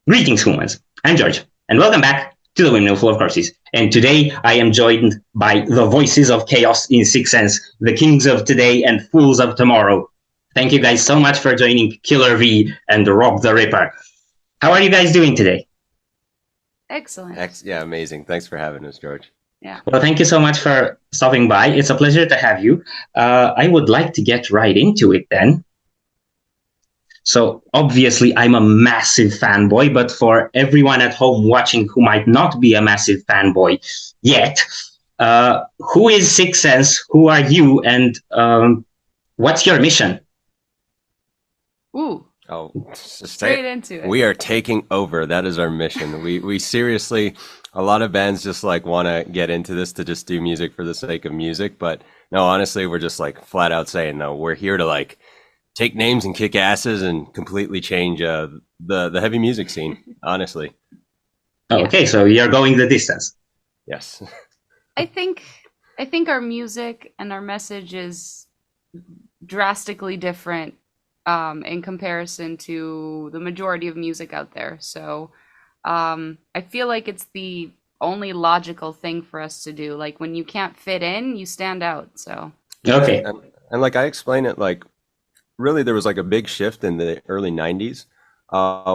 Greetings, humans. I'm George, and welcome back to the Windmill full of courses. And today I am joined by the voices of chaos in Sicksense, the kings of today and fools of tomorrow. Thank you guys so much for joining Killer V and Rob the Ripper. How are you guys doing today? Excellent. Yeah, amazing. Thanks for having us, George. Yeah. Well, thank you so much for stopping by. It's a pleasure to have you. I would like to get right into it then. So obviously I'm a massive fanboy, but for everyone at home watching who might not be a massive fanboy yet, who is Sicksense? Who are you? And what's your mission? Ooh. Oh, straight into it. We are taking over. That is our mission. We seriously, a lot of bands just like want to get into this to just do music for the sake of music. But no, honestly, we're just like flat out saying, no, we're here to like take names and kick asses and completely change the heavy music scene, honestly. Okay, so you're going the distance. Yes. I think our music and our message is drastically different in comparison to the majority of music out there. So I feel like it's the only logical thing for us to do. Like when you can't fit in, you stand out. So okay. And like I explain it, like really there was like a big shift in the early 90s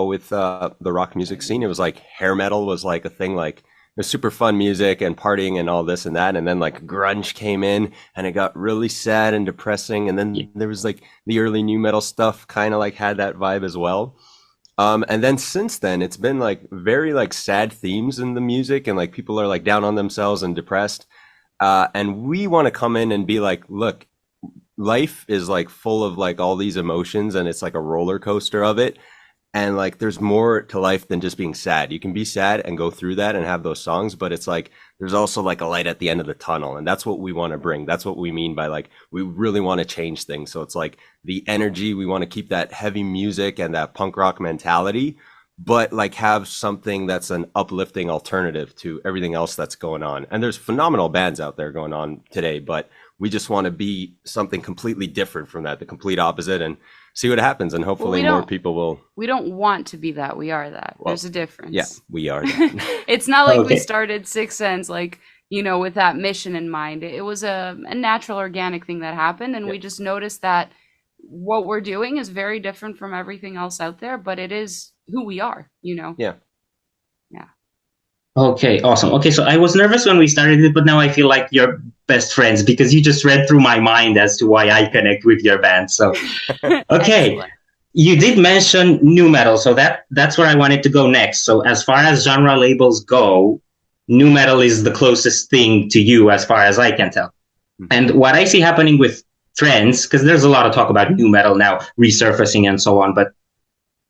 with the rock music scene. It was like hair metal was like a thing, like it was super fun music and partying and all this and that. And then like grunge came in and it got really sad and depressing. And then there was like the early nu metal stuff kind of like had that vibe as well. And then since then it's been like very like sad themes in the music and like people are like down on themselves and depressed. And we want to come in and be like, look, life is like full of like all these emotions and it's like a roller coaster of it. And like there's more to life than just being sad. You can be sad and go through that and have those songs, but it's like there's also like a light at the end of the tunnel. And that's what we want to bring. That's what we mean by like we really want to change things. So it's like the energy, we want to keep that heavy music and that punk rock mentality, but like have something that's an uplifting alternative to everything else that's going on. And there's phenomenal bands out there going on today, but we just want to be something completely different from that, the complete opposite, and see what happens. And hopefully more people will. We don't want to be that. We are that. Well, there's a difference. Yeah, we are that. It's not like we started Sicksense like, you know, with that mission in mind. It was a natural, organic thing that happened. And we just noticed that what we're doing is very different from everything else out there, but it is who we are, you know? Yeah. Yeah. Okay, awesome. Okay, so I was nervous when we started it, but now I feel like you're best friends because you just read through my mind as to why I connect with your band. So, okay, you did mention nu metal, so that's where I wanted to go next. So as far as genre labels go, nu metal is the closest thing to you as far as I can tell. And what I see happening with trends, because there's a lot of talk about nu metal now resurfacing and so on, but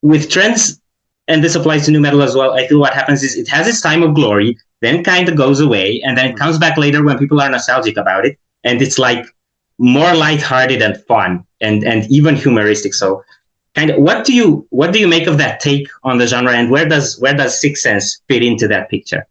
with trends, and this applies to nu metal as well, I feel what happens is it has its time of glory, then kind of goes away, and then it comes back later when people are nostalgic about it, and it's like more lighthearted and fun, and even humoristic. So, kind of, what do you make of that take on the genre, and where does Sicksense fit into that picture?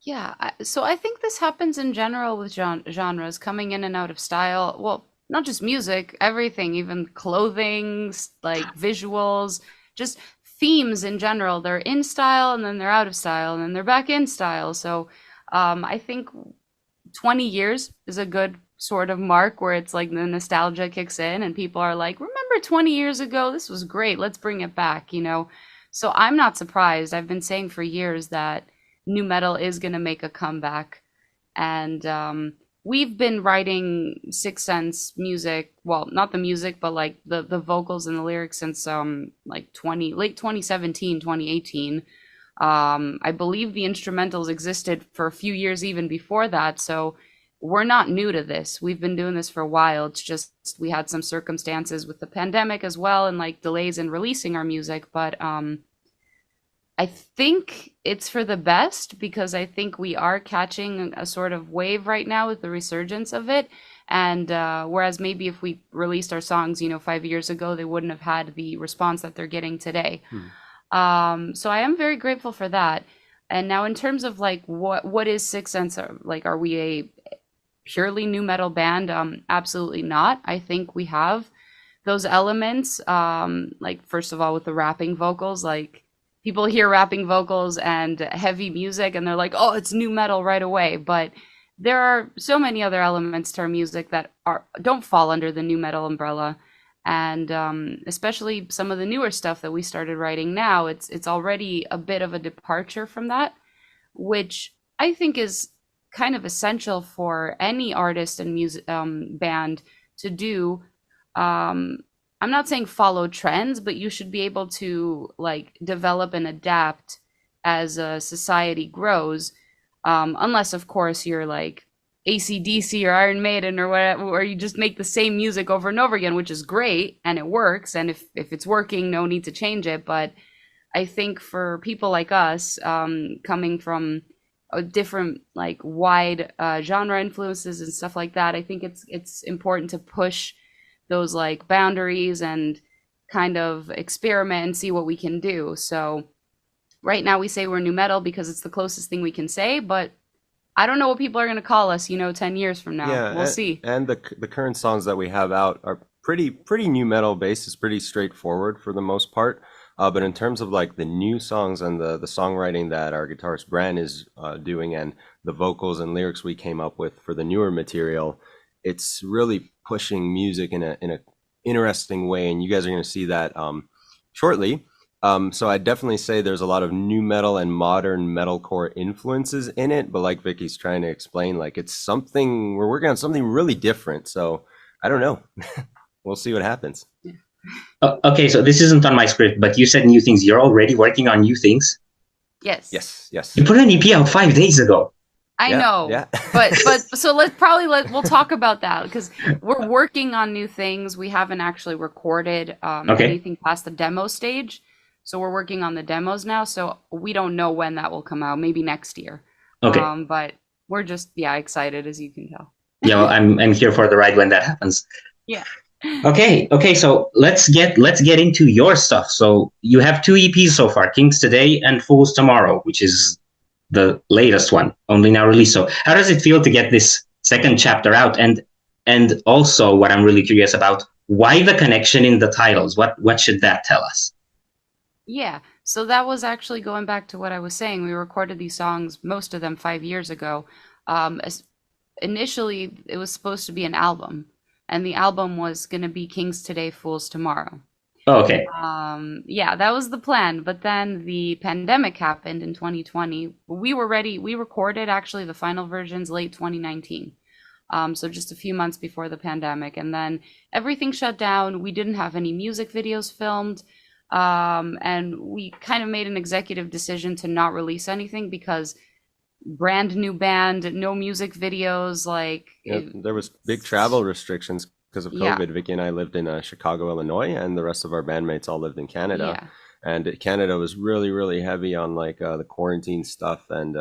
Yeah, so I think this happens in general with genres coming in and out of style. Well, not just music, everything, even clothing, like visuals, just themes in general. They're in style and then they're out of style and then they're back in style. So I think 20 years is a good sort of mark where it's like the nostalgia kicks in and people are like, remember 20 years ago, this was great, let's bring it back, you know? So I'm not surprised. I've been saying for years that nu metal is going to make a comeback. And we've been writing Sicksense music, well, not the music, but like the vocals and the lyrics since like late 2017, 2018. I believe the instrumentals existed for a few years even before that, so we're not new to this. We've been doing this for a while. It's just we had some circumstances with the pandemic as well and like delays in releasing our music, but I think it's for the best because I think we are catching a sort of wave right now with the resurgence of it. And whereas maybe if we released our songs, you know, 5 years ago, they wouldn't have had the response that they're getting today. So I am very grateful for that. And now in terms of like what is Sicksense, like are we a purely nu metal band? Absolutely not. I think we have those elements, like first of all with the rapping vocals, like people hear rapping vocals and heavy music and they're like, oh, it's nu metal right away. But there are so many other elements to our music that don't fall under the nu metal umbrella. And especially some of the newer stuff that we started writing now, it's already a bit of a departure from that, which I think is kind of essential for any artist and music band to do. I'm not saying follow trends, but you should be able to like develop and adapt as society grows. Unless, of course, you're like AC/DC or Iron Maiden or whatever, or you just make the same music over and over again, which is great and it works. And if it's working, no need to change it. But I think for people like us, coming from a different, like wide genre influences and stuff like that, I think it's important to push those like boundaries and kind of experiment and see what we can do. So right now we say we're nu metal because it's the closest thing we can say, but I don't know what people are going to call us, 10 years from now. Yeah, we'll see. And the current songs that we have out are pretty nu metal based. It's pretty straightforward for the most part. But in terms of like the new songs and the songwriting that our guitarist Bran is doing, and the vocals and lyrics we came up with for the newer material, it's really pushing music in a interesting way, and you guys are going to see that shortly. So I definitely say there's a lot of nu metal and modern metalcore influences in it, but like Vicky's trying to explain, like we're working on something really different. So I don't know. We'll see what happens. Okay, so this isn't on my script, but you said new things. You're already working on new things? Yes. Yes. You put an EP out 5 days ago. I know. Yeah. but so we'll talk about that because we're working on new things. We haven't actually recorded anything past the demo stage. So we're working on the demos now. So we don't know when that will come out. Maybe next year. Okay. But we're just excited, as you can tell. Yeah, well, I'm here for the ride when that happens. Yeah. Okay. So let's get into your stuff. So you have 2 EPs so far: Kings Today and Fools Tomorrow, which is the latest one, only now released. So how does it feel to get this second chapter out? And also, what I'm really curious about, why the connection in the titles? What should that tell us? Yeah, so that was actually going back to what I was saying. We recorded these songs, most of them 5 years ago. Initially, it was supposed to be an album, and the album was going to be Kings Today, Fools Tomorrow. Oh, okay. Yeah, that was the plan. But then the pandemic happened in 2020. We were ready. We recorded actually the final versions late 2019. So just a few months before the pandemic. And then everything shut down. We didn't have any music videos filmed. And we kind of made an executive decision to not release anything because brand new band, no music videos, there was big travel restrictions because of COVID. Vicky and I lived in Chicago, Illinois, and the rest of our bandmates all lived in Canada. Yeah. And Canada was really, really heavy on the quarantine stuff, and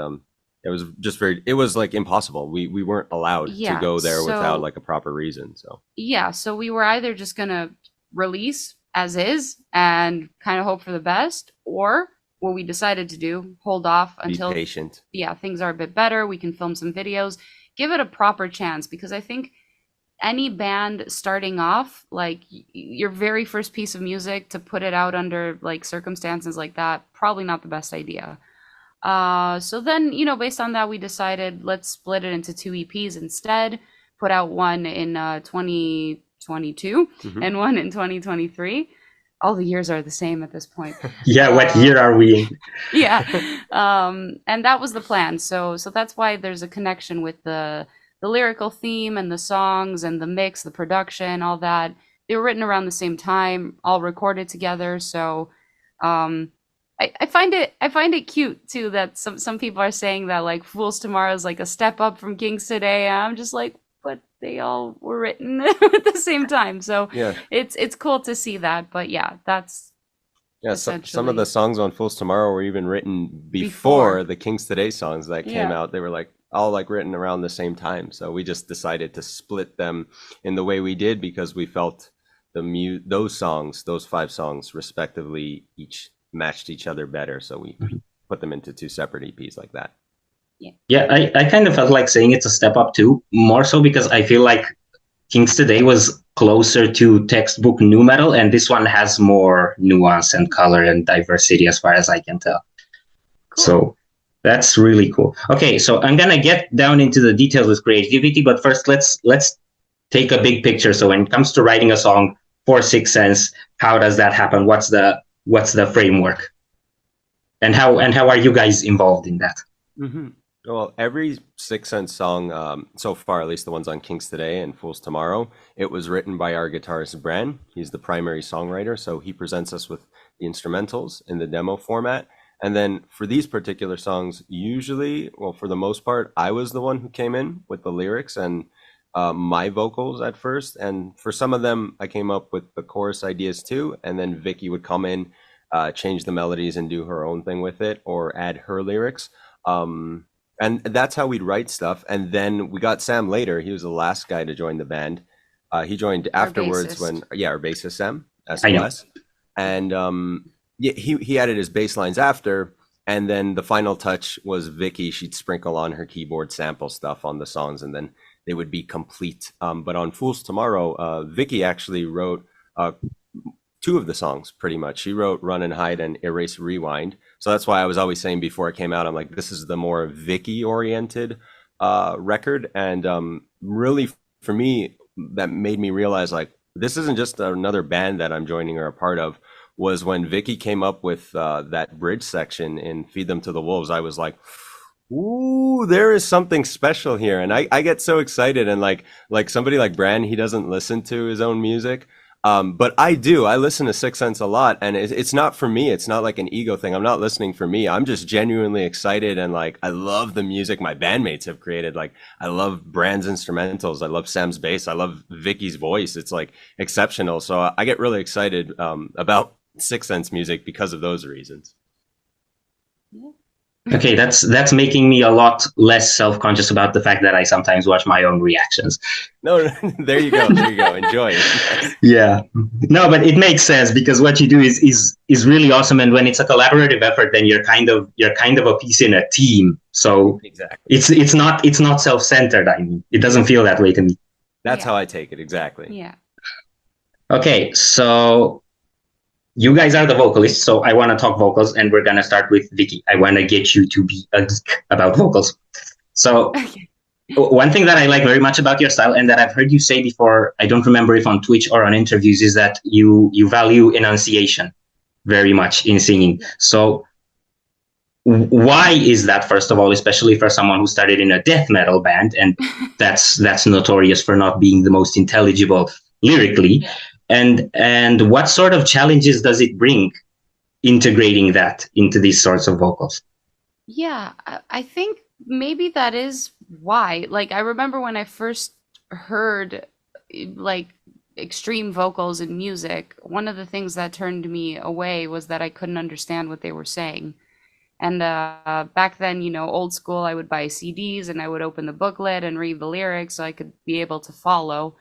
it was just it was impossible. We weren't allowed to go there without a proper reason. So we were either just gonna release as is and kind of hope for the best, or what we decided to do, hold off until be patient. Yeah, things are a bit better. We can film some videos, give it a proper chance, because I think any band starting off, your very first piece of music, to put it out under circumstances like that, probably not the best idea. So then, based on that, we decided let's split it into 2 EPs instead, put out one in 2022 and one in 2023. All the years are the same at this point. Yeah, what year are we in? Yeah. And that was the plan. So that's why there's a connection with the lyrical theme and the songs and the mix, the production, all that. They were written around the same time, all recorded together. So I find it cute too that some people are saying that Fools Tomorrow is a step up from Kings Today. And I'm just but they all were written at the same time. So it's cool to see that. But that's some of the songs on Fools Tomorrow were even written before the Kings Today songs that came out. They were all written around the same time. So we just decided to split them in the way we did because we felt those 5 songs respectively each matched each other better. So we put them into 2 separate EPs like that. Yeah, I kind of felt like saying it's a step up too, more so because I feel like Kings Today was closer to textbook Numetal, and this one has more nuance and color and diversity as far as I can tell. Cool. So that's really cool. Okay, so I'm gonna get down into the details with creativity, but first let's take a big picture. So when it comes to writing a song for Sicksense, how does that happen? What's the framework? And how are you guys involved in that? Mm-hmm. Well, every Sicksense song, so far, at least the ones on Kings Today and Fools Tomorrow, it was written by our guitarist Bran. He's the primary songwriter, so he presents us with the instrumentals in the demo format. And then for these particular songs, usually, well, for the most part, I was the one who came in with the lyrics and my vocals at first. And for some of them, I came up with the chorus ideas too. And then Vicky would come in, change the melodies and do her own thing with it or add her lyrics. And that's how we'd write stuff. And then we got Sam later. He was the last guy to join the band. He joined afterwards when, our bassist Sam, SOS. And he added his bass lines after. And then the final touch was Vicky. She'd sprinkle on her keyboard sample stuff on the songs, and then they would be complete. But on Fools Tomorrow, Vicky actually wrote two of the songs pretty much. She wrote Run and Hide and Erase Rewind. So that's why I was always saying before it came out, I'm like, this is the more Vicky oriented record. And really for me, that made me realize like, this isn't just another band that I'm joining or a part of, was when Vicky came up with that bridge section in Feed Them to the Wolves. I was like, ooh, there is something special here. And I get so excited. And like somebody like Bran, he doesn't listen to his own music. But I do. I listen to Sicksense a lot, and it's not for me. It's not like an ego thing. I'm not listening for me. I'm just genuinely excited, and like I love the music my bandmates have created. Like I love Brand's instrumentals. I love Sam's bass. I love Vicky's voice. It's like exceptional. So I get really excited about Sicksense music because of those reasons. Okay, that's making me a lot less self-conscious about the fact that I sometimes watch my own reactions. No, there you go. Enjoy it. Yeah. No, but it makes sense because what you do is really awesome. And when it's a collaborative effort, then you're kind of a piece in a team. So exactly. It's not self-centered. I mean, it doesn't feel that way to me. That's how I take it. Exactly. Yeah. Okay, so you guys are the vocalists, so I want to talk vocals, and we're going to start with Vicky. I want to get you to be a geek about vocals. So one thing that I like very much about your style, and that I've heard you say before, I don't remember if on Twitch or on interviews, is that you value enunciation very much in singing. So why is that, first of all, especially for someone who started in a death metal band, and that's notorious for not being the most intelligible lyrically? And what sort of challenges does it bring integrating that into these sorts of vocals? Yeah, I think maybe that is why. Like, I remember when I first heard like extreme vocals in music, one of the things that turned me away was that I couldn't understand what they were saying. And back then, old school, I would buy CDs and I would open the booklet and read the lyrics so I could be able to follow.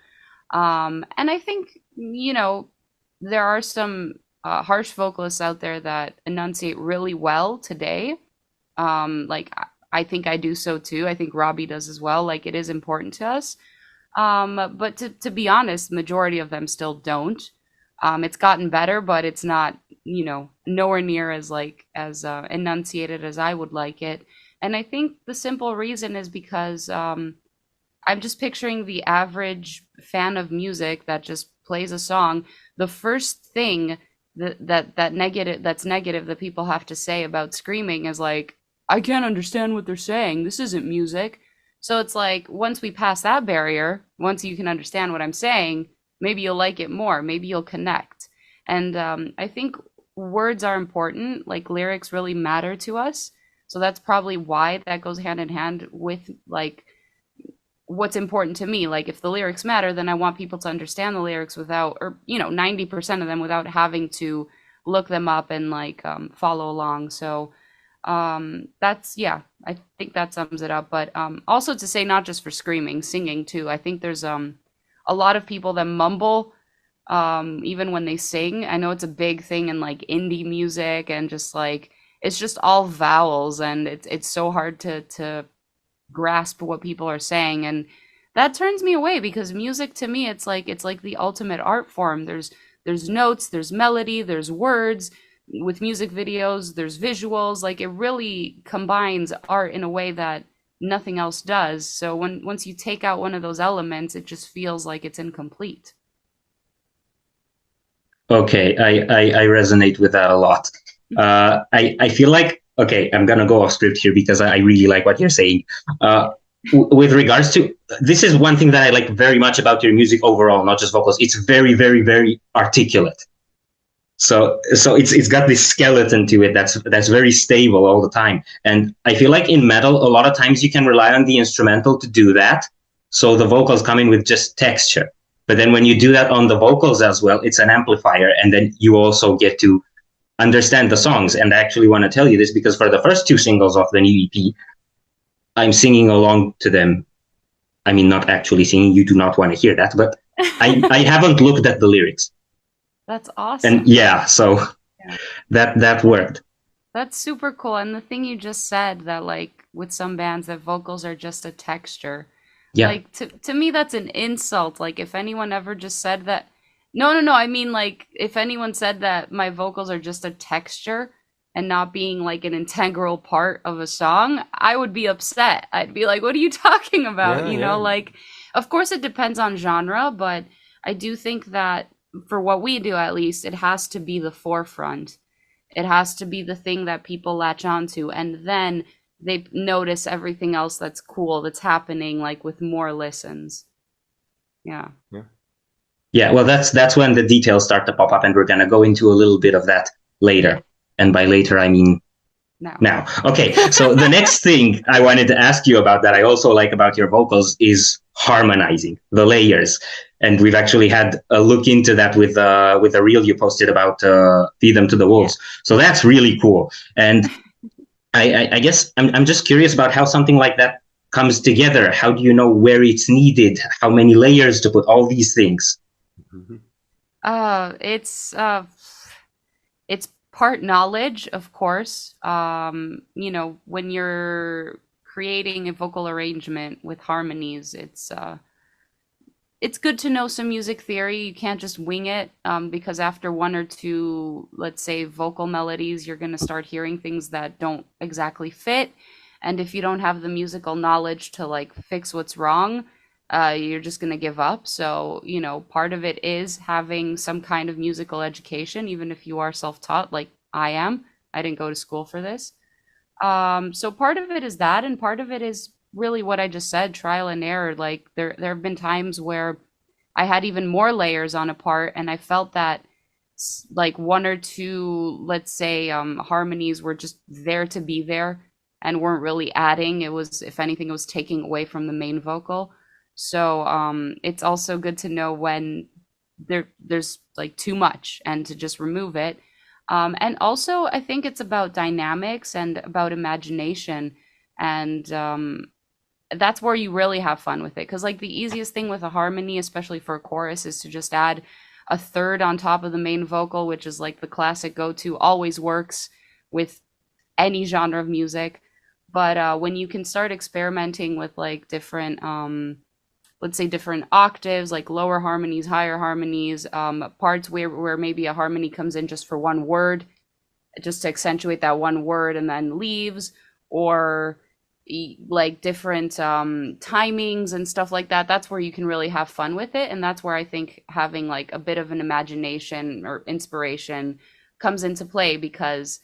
And I think, there are some harsh vocalists out there that enunciate really well today. Like, I think I do so too. I think Robby does as well. Like, it is important to us. But to be honest, majority of them still don't. It's gotten better, but it's not, nowhere near as enunciated as I would like it. And I think the simple reason is because I'm just picturing the average fan of music that just plays a song. The first thing that's negative that people have to say about screaming is like, I can't understand what they're saying. This isn't music. So it's like, once we pass that barrier, once you can understand what I'm saying, maybe you'll like it more. Maybe you'll connect. And I think words are important. Like, lyrics really matter to us. So that's probably why that goes hand in hand with like what's important to me. Like, if the lyrics matter, then I want people to understand the lyrics without, or 90% of them without having to look them up and like follow along. So that's, I think that sums it up. But also to say, not just for screaming, singing too. I think there's a lot of people that mumble even when they sing. I know it's a big thing in like indie music, and just like it's just all vowels, and it's so hard to grasp what people are saying. And that turns me away, because music to me, it's like the ultimate art form. There's notes, there's melody, there's words. With music videos, there's visuals. Like, it really combines art in a way that nothing else does. So once you take out one of those elements, it just feels like it's incomplete. Okay, I resonate with that a lot. I feel like, okay, I'm gonna go off script here because I really like what you're saying. With regards to, this is one thing that I like very much about your music overall, not just vocals. It's very, very, very articulate. So it's got this skeleton to it that's very stable all the time. And I feel like in metal, a lot of times you can rely on the instrumental to do that. So the vocals come in with just texture. But then when you do that on the vocals as well, it's an amplifier. And then you also get to understand the songs. And I actually want to tell you this because for the first 2 singles of the new EP, I'm singing along to them. I mean, not actually singing. You do not want to hear that. But I haven't looked at the lyrics. That's awesome. And yeah, so that worked. That's super cool. And the thing you just said, that like with some bands that vocals are just a texture. Yeah. Like to me that's an insult. Like if anyone ever just said that, no, I mean, like if anyone said that my vocals are just a texture and not being like an integral part of a song, I would be upset. I'd be like, what are you talking about? You know, like, of course it depends on genre, but I do think that for what we do, at least, it has to be the forefront. It has to be the thing that people latch onto, and then they notice everything else that's cool, that's happening, like with more listens. Yeah. Well, that's when the details start to pop up, and we're gonna go into a little bit of that later. And by later, I mean now. Okay, so the next thing I wanted to ask you about that I also like about your vocals is harmonizing, the layers. And we've actually had a look into that with a reel you posted about Feed Them to the Wolves. So that's really cool. And I guess I'm just curious about how something like that comes together. How do you know where it's needed? How many layers to put? All these things. It's part knowledge, of course. You know, when you're creating a vocal arrangement with harmonies, it's good to know some music theory. You can't just wing it, because after 1 or 2, let's say, vocal melodies, you're going to start hearing things that don't exactly fit. And if you don't have the musical knowledge to like fix what's wrong, you're just going to give up. So, you know, part of it is having some kind of musical education, even if you are self-taught, like I am. I didn't go to school for this. So part of it is that, and part of it is really what I just said, trial and error. Like there have been times where I had even more layers on a part, and I felt that like 1 or 2, let's say, harmonies were just there to be there and weren't really adding. It was, if anything, it was taking away from the main vocal. So it's also good to know when there's like too much and to just remove it. And also I think it's about dynamics and about imagination, and that's where you really have fun with it. Because like the easiest thing with a harmony, especially for a chorus, is to just add a third on top of the main vocal, which is like the classic go-to, always works with any genre of music. But when you can start experimenting with like different let's say different octaves, like lower harmonies, higher harmonies, parts where maybe a harmony comes in just for one word, just to accentuate that one word and then leaves, or like different timings and stuff like that. That's where you can really have fun with it. And that's where I think having like a bit of an imagination or inspiration comes into play, because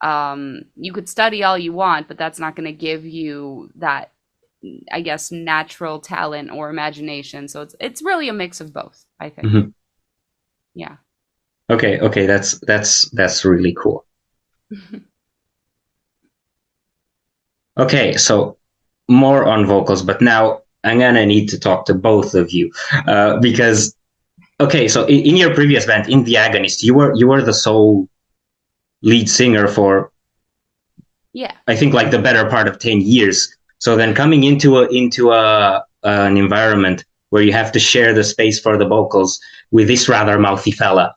you could study all you want, but that's not going to give you that, I guess, natural talent or imagination. So it's really a mix of both, I think. Mm-hmm. Yeah. Okay, that's really cool. Okay, so more on vocals, but now I'm gonna need to talk to both of you because, okay, so in your previous band, in The Agonist, you were the sole lead singer for, I think, like the better part of 10 years. So then coming into an environment where you have to share the space for the vocals with this rather mouthy fella,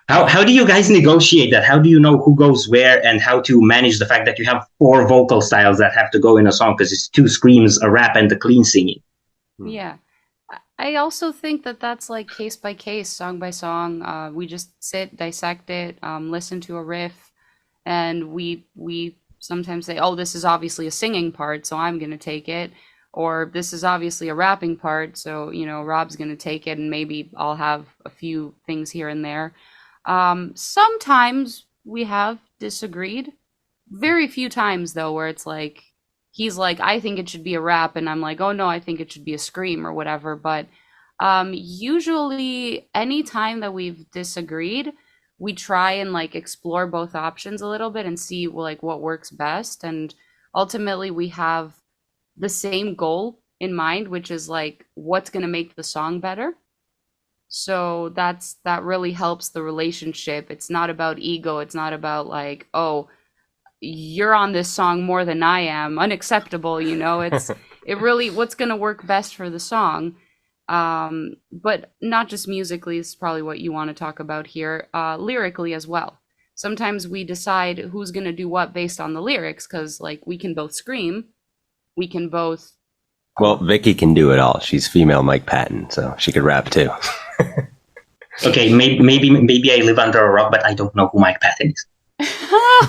how do you guys negotiate that? How do you know who goes where, and how to manage the fact that you have 4 vocal styles that have to go in a song, because it's 2 screams, a rap, and a clean singing? Yeah. I also think that that's like case by case, song by song. We just sit, dissect it, listen to a riff, and we sometimes say, "Oh, this is obviously a singing part, so I'm gonna take it," or "This is obviously a rapping part, so Rob's gonna take it, and maybe I'll have a few things here and there." Sometimes we have disagreed. Very few times though, where it's like he's like, "I think it should be a rap," and I'm like, "Oh no, I think it should be a scream," or whatever. But usually any time that we've disagreed, we try and like explore both options a little bit and see like what works best. And ultimately we have the same goal in mind, which is like what's going to make the song better. So that really helps the relationship. It's not about ego. It's not about like, "Oh, you're on this song more than I am. Unacceptable," It's it really what's going to work best for the song. But not just musically, is probably what you want to talk about here, lyrically as well. Sometimes we decide who's going to do what based on the lyrics, because like we can both scream, we can both. Well, Vicky can do it all. She's female Mike Patton, so she could rap too. Okay, maybe I live under a rock, but I don't know who Mike Patton is.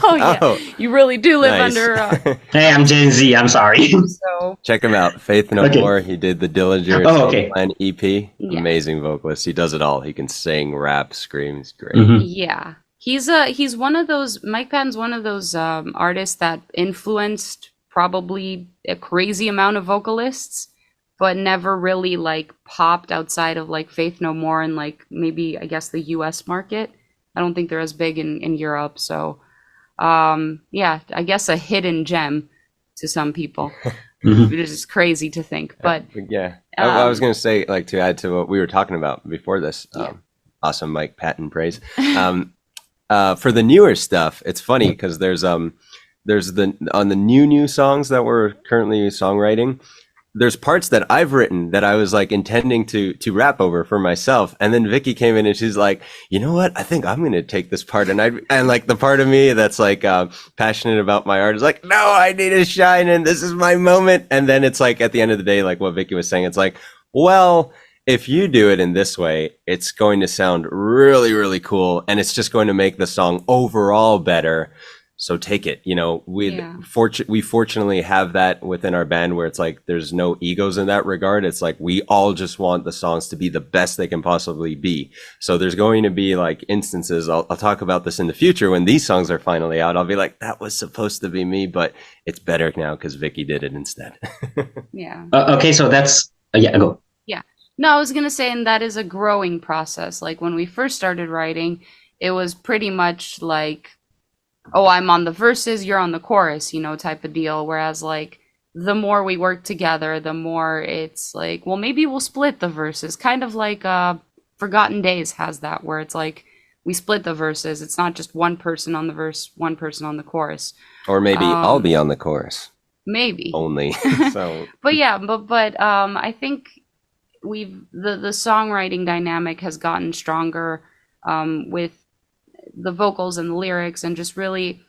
Oh yeah, you really do live under a rock. Hey, I'm Gen Z. I'm sorry. So check him out. Faith No More. He did the Dillinger Plan EP. Yeah. Amazing vocalist. He does it all. He can sing, rap, scream. He's great. Mm-hmm. Yeah, he's one of those. Mike Patton's one of those artists that influenced probably a crazy amount of vocalists, but never really like popped outside of like Faith No More and like maybe I guess the US market. I don't think they're as big in Europe. So yeah, I guess a hidden gem to some people. It is just crazy to think. But yeah, I was going to say, like, to add to what we were talking about before this, awesome Mike Patton praise. For the newer stuff, it's funny because there's on the new songs that we're currently songwriting, there's parts that I've written that I was like intending to rap over for myself. And then Vicky came in and she's like, "You know what? I think I'm going to take this part." And like the part of me that's like passionate about my art is like, "No, I need to shine and this is my moment." And then it's like at the end of the day, like what Vicky was saying, it's like, well, if you do it in this way, it's going to sound really, really cool. And it's just going to make the song overall better. So take it, we fortunately have that within our band where it's like, there's no egos in that regard. It's like, we all just want the songs to be the best they can possibly be. So there's going to be like instances, I'll talk about this in the future when these songs are finally out. I'll be like, that was supposed to be me, but it's better now because Vicky did it instead. Yeah. Okay. So that's, go. Yeah. No, I was going to say, and that is a growing process. Like when we first started writing, it was pretty much like, "Oh, I'm on the verses, you're on the chorus," type of deal. Whereas like the more we work together, the more it's like, well, maybe we'll split the verses. Kind of like Forgotten Days has that, where it's like we split the verses. It's not just one person on the verse, one person on the chorus. Or maybe I'll be on the chorus. Maybe. Only. So But yeah, but I think the songwriting dynamic has gotten stronger with the vocals and the lyrics, and just really,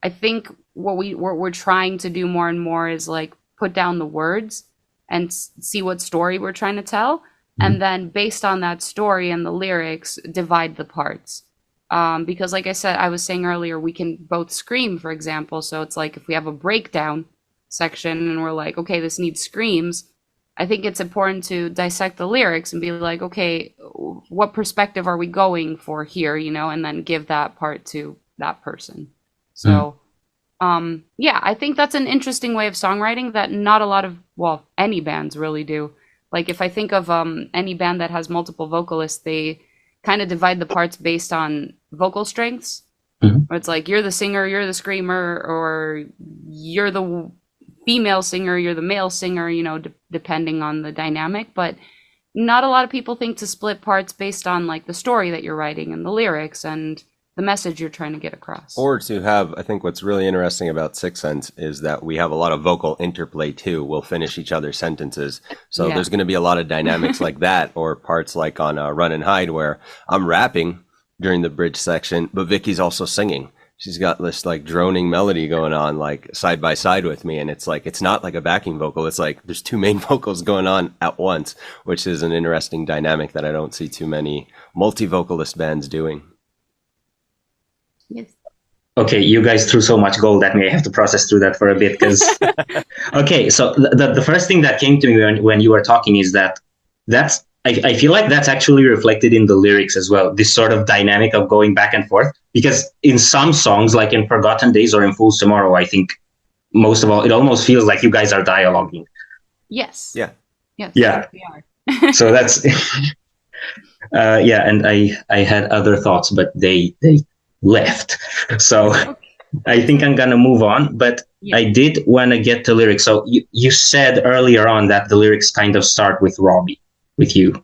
I think what we're trying to do more and more is like put down the words and see what story we're trying to tell, and then based on that story and the lyrics, divide the parts. Because like I said, I was saying earlier, we can both scream, for example. So it's like if we have a breakdown section and we're like, okay, this needs screams, I think it's important to dissect the lyrics and be like, okay, what perspective are we going for here, and then give that part to that person. So, yeah, I think that's an interesting way of songwriting that not a lot of, any bands really do. Like if I think of any band that has multiple vocalists, they kind of divide the parts based on vocal strengths. Where it's like, you're the singer, you're the screamer, or you're the female singer, you're the male singer, depending on the dynamic. But not a lot of people think to split parts based on like the story that you're writing and the lyrics and the message you're trying to get across. Or to have, I think what's really interesting about Sicksense is that we have a lot of vocal interplay too. We'll finish each other's sentences. So there's going to be a lot of dynamics like that, or parts like on Run and Hide where I'm rapping during the bridge section, but Vicky's also singing. she's got this like droning melody going on like side by side with me, and it's like it's not like a backing vocal. It's like there's two main vocals going on at once, which is an interesting dynamic that I don't see too many multi-vocalist bands doing. Yes. Okay, you guys threw so much gold at me. I have to process through that for a bit because. Okay, so the first thing that came to me when you were talking is that's I feel like that's actually reflected in the lyrics as well. This sort of dynamic of going back and forth, because in some songs, like in Forgotten Days or in Fool's Tomorrow, I think most of all, it almost feels like you guys are dialoguing. Yes. Yeah. Yes. Yeah. We are. So that's yeah. And I had other thoughts, but they left. So I think I'm gonna move on. But Yeah. I did want to get to lyrics. So you said earlier on that the lyrics kind of start with Robby, with you.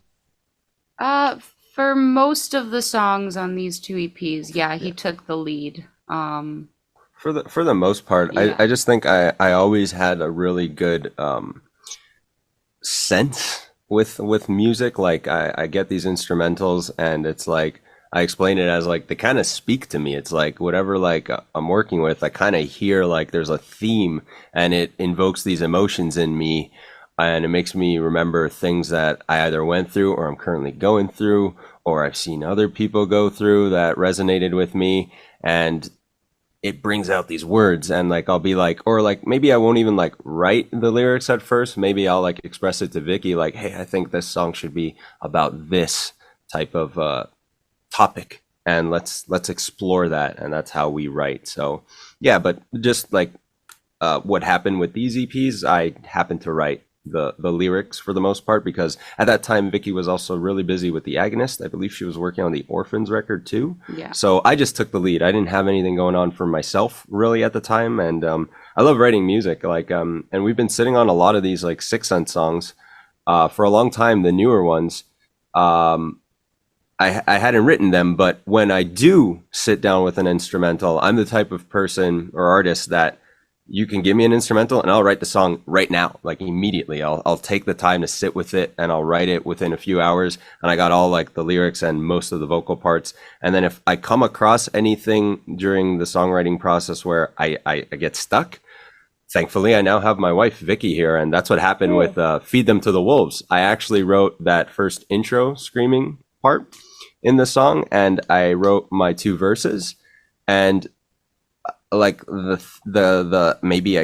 For most of the songs on these two EPs, yeah, he took the lead. For the most part, Yeah. I just think I always had a really good sense with music. Like I get these instrumentals, and it's like I explain it as like they kind of speak to me. It's like whatever like I'm working with, I kind of hear like there's a theme, and it invokes these emotions in me, and it makes me remember things that I either went through or I'm currently going through, or I've seen other people go through that resonated with me, and it brings out these words. And like I'll be like, or like maybe I won't even like write the lyrics at first. Maybe I'll like express it to Vicky like, hey, I think this song should be about this type of topic, and let's explore that. And that's how we write. So yeah, but just like what happened with these EPs, I happened to write the lyrics for the most part, because at that time Vicky was also really busy with The Agonist. I believe she was working on the Orphans record too. Yeah. So I just took the lead. I didn't have anything going on for myself really at the time, and I love writing music. Like and we've been sitting on a lot of these like Sicksense songs for a long time. The newer ones, I hadn't written them, but when I do sit down with an instrumental, I'm the type of person or artist that you can give me an instrumental and I'll write the song right now, like immediately. I'll take the time to sit with it, and I'll write it within a few hours. And I got all like the lyrics and most of the vocal parts. And then if I come across anything during the songwriting process where I get stuck, thankfully I now have my wife Vicky here, and that's what happened with Feed Them to the Wolves. I actually wrote that first intro screaming part in the song, and I wrote my two verses, and like the maybe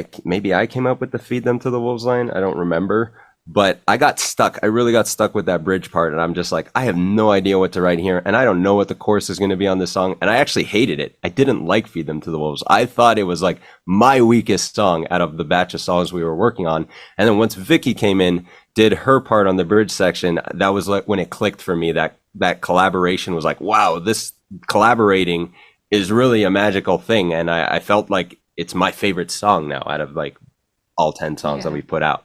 I came up with the Feed Them to the Wolves line. I don't remember, but I got stuck. I really got stuck with that bridge part, and I'm just like, I have no idea what to write here, and I don't know what the chorus is going to be on this song. And I actually hated it. I didn't like Feed Them to the Wolves. I thought it was like my weakest song out of the batch of songs we were working on. And then once Vicky came in, did her part on the bridge section, that was like when it clicked for me. That collaboration was like, wow, this collaborating is really a magical thing. And I felt like it's my favorite song now out of like all 10 songs that we put out.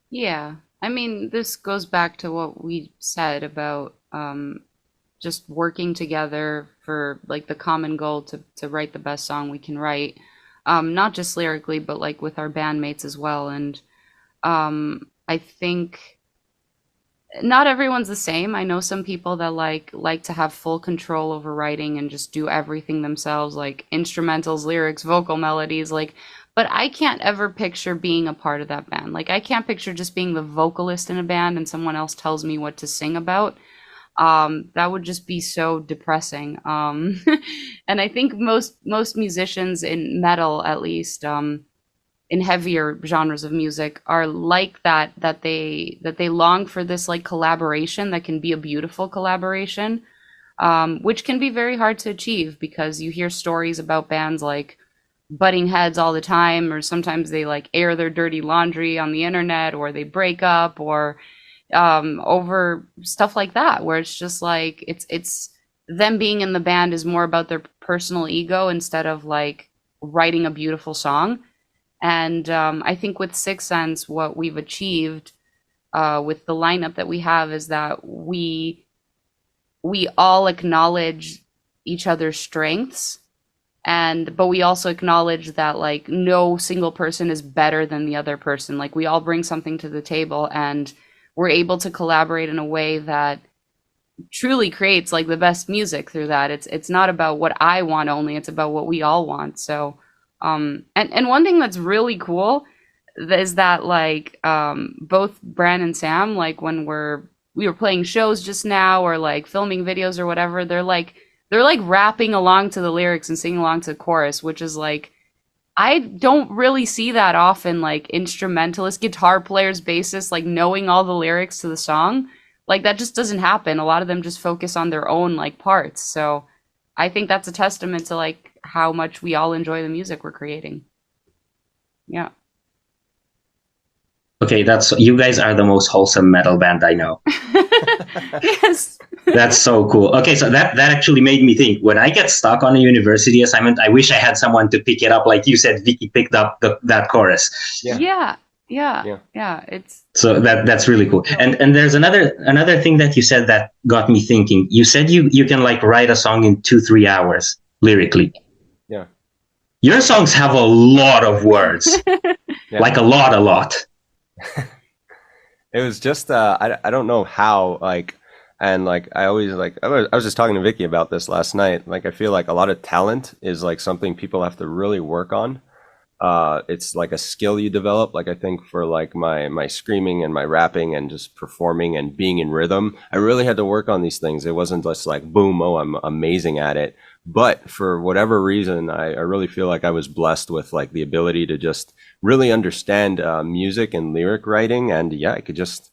Yeah. I mean, this goes back to what we said about just working together for like the common goal to write the best song we can write. Not just lyrically, but like with our bandmates as well. And I think not everyone's the same. I know some people that like to have full control over writing and just do everything themselves, like instrumentals, lyrics, vocal melodies, like, but I can't ever picture being a part of that band. Like I can't picture just being the vocalist in a band and someone else tells me what to sing about. That would just be so depressing. And I think most musicians in metal, at least, in heavier genres of music, are like that they long for this like collaboration that can be a beautiful collaboration, which can be very hard to achieve because you hear stories about bands like butting heads all the time, or sometimes they like air their dirty laundry on the internet, or they break up, or over stuff like that, where it's just like it's them being in the band is more about their personal ego instead of like writing a beautiful song. And I think with Sicksense, what we've achieved with the lineup that we have is that we all acknowledge each other's strengths, but we also acknowledge that like no single person is better than the other person. Like we all bring something to the table, and we're able to collaborate in a way that truly creates like the best music through that. It's not about what I want only, it's about what we all want. So and one thing that's really cool is that like both Bran and Sam, like when we were playing shows just now or like filming videos or whatever, they're like rapping along to the lyrics and singing along to the chorus, which is like, I don't really see that often, like instrumentalist guitar players, bassists, like knowing all the lyrics to the song. Like that just doesn't happen. A lot of them just focus on their own like parts. So I think that's a testament to like how much we all enjoy the music we're creating. Yeah. Okay, you guys are the most wholesome metal band I know. Yes. That's so cool. Okay, so that actually made me think, when I get stuck on a university assignment, I wish I had someone to pick it up. Like you said, Vicky picked up that chorus. Yeah. It's so that's really cool. And there's another thing that you said that got me thinking. You said you can like write a song in 2-3 hours lyrically. Yeah. Your songs have a lot of words. Yeah. Like a lot. It was just I don't know how, like, and like I was just talking to Vicky about this last night. Like I feel like a lot of talent is like something people have to really work on. It's like a skill you develop. Like I think for like my screaming and my rapping and just performing and being in rhythm, I really had to work on these things. It wasn't just like boom, oh, I'm amazing at it. But for whatever reason, I really feel like I was blessed with like the ability to just really understand music and lyric writing. And yeah, it just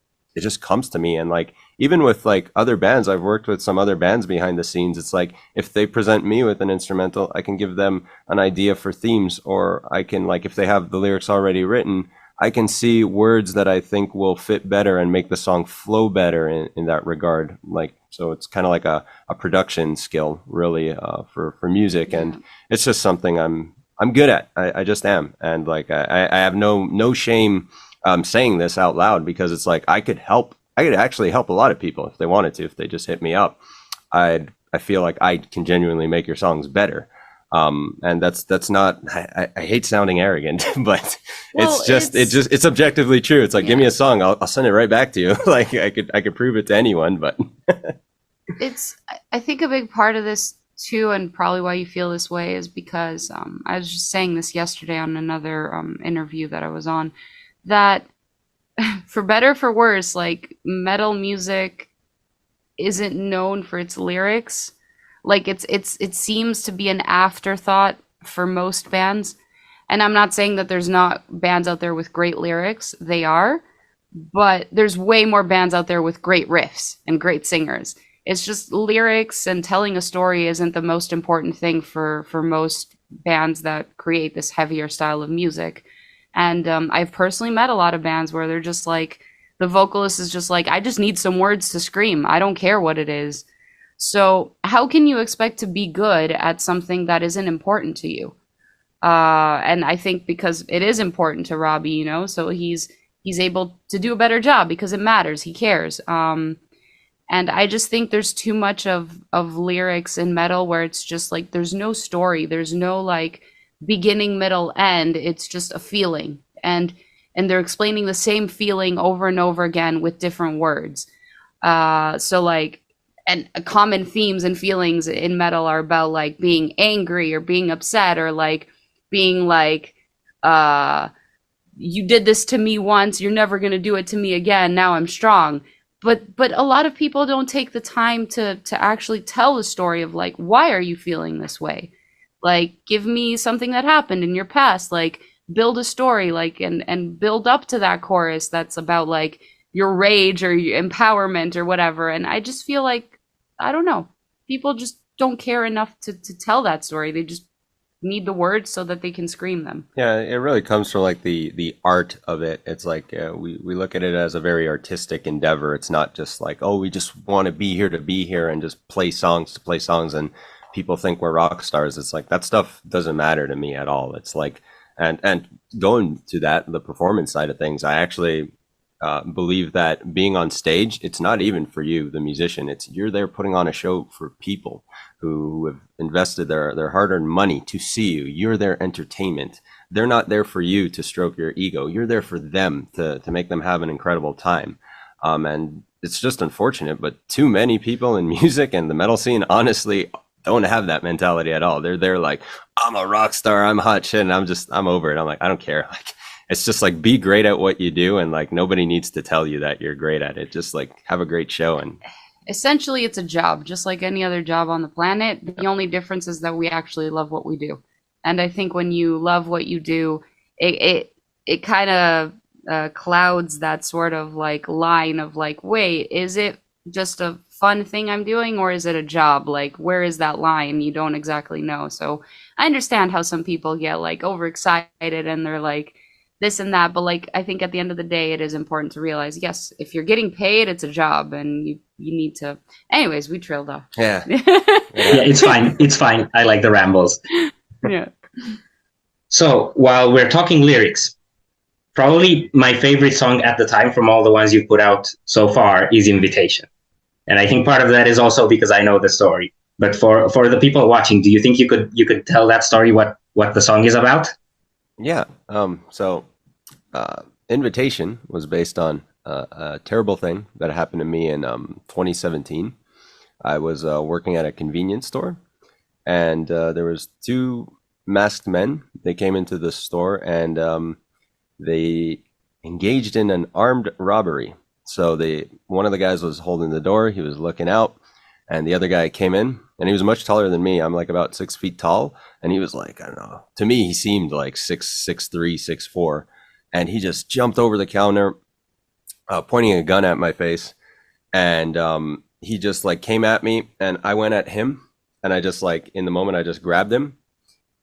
comes to me. And like even with like other bands, I've worked with some other bands behind the scenes. It's like if they present me with an instrumental, I can give them an idea for themes, or I can, like, if they have the lyrics already written, I can see words that I think will fit better and make the song flow better in that regard. Like, so it's kind of like a production skill really for music. Yeah. And it's just something I'm good at. I just am. And like, I have no shame saying this out loud, because it's like, I could actually help a lot of people if they wanted to, if they just hit me up. I feel like I can genuinely make your songs better. And that's not, I hate sounding arrogant, but Well, it's objectively true. It's like, Yeah. give me a song, I'll send it right back to you. Like I could prove it to anyone, but I think a big part of this too, and probably why you feel this way, is because I was just saying this yesterday on another interview that I was on, that for better or for worse, like metal music isn't known for its lyrics. Like it seems to be an afterthought for most bands. And I'm not saying that there's not bands out there with great lyrics. They are, but there's way more bands out there with great riffs and great singers. It's just lyrics and telling a story isn't the most important thing for most bands that create this heavier style of music. And I've personally met a lot of bands where they're just like, the vocalist is just like, I just need some words to scream. I don't care what it is. So how can you expect to be good at something that isn't important to you? And I think because it is important to Robby, you know, so he's able to do a better job because it matters. He cares. And I just think there's too much of lyrics in metal where it's just like, there's no story. There's no like beginning, middle, end. It's just a feeling. And they're explaining the same feeling over and over again with different words. So like, and common themes and feelings in metal are about like being angry or being upset, or like being like, you did this to me once, you're never going to do it to me again. Now I'm strong. But a lot of people don't take the time to actually tell the story of like, why are you feeling this way? Like, give me something that happened in your past, like build a story, like, and build up to that chorus that's about like your rage or your empowerment or whatever. And I just feel like, I don't know, people just don't care enough to tell that story. They just need the words so that they can scream them. yeah, it really comes from like the art of it. It's like we look at it as a very artistic endeavor. It's not just like, oh, we just want to be here and just play songs to play songs and people think we're rock stars. It's like, that stuff doesn't matter to me at all. It's like, and going to that, the performance side of things, I actually believe that being on stage, it's not even for you, the musician. It's, you're there putting on a show for people who have invested their hard-earned money to see you. You're their entertainment. They're not there for you to stroke your ego. You're there for them to make them have an incredible time. And it's just unfortunate, but too many people in music and the metal scene honestly don't have that mentality at all. They're like, I'm a rock star, I'm hot shit, and I'm over it. I'm like, I don't care. Like, it's just like, be great at what you do, and like nobody needs to tell you that you're great at it. Just like have a great show. And essentially it's a job, just like any other job on the planet. The only difference is that we actually love what we do. And I think when you love what you do, it kind of clouds that sort of like line of like, wait, is it just a fun thing I'm doing, or is it a job? Like, where is that line? You don't exactly know. So I understand how some people get like overexcited and they're like this and that, but like I think at the end of the day it is important to realize, yes, if you're getting paid, it's a job, and you need to. Anyways, we trailed off. yeah. Yeah, it's fine. I like the rambles. Yeah. So while we're talking lyrics, probably my favorite song at the time from all the ones you put out so far is Invitation. And I think part of that is also because I know the story. But for the people watching, do you think you could tell that story, what the song is about? Yeah. So Invitation was based on a terrible thing that happened to me in 2017. I was working at a convenience store, and there was two masked men. They came into the store, and they engaged in an armed robbery. So one of the guys was holding the door. He was looking out, and the other guy came in, and he was much taller than me. I'm like about 6 feet tall, and he was like, I don't know. To me, he seemed like 6'3", 6'4", and he just jumped over the counter, pointing a gun at my face, and he just like came at me, and I went at him, and I just like in the moment I just grabbed him,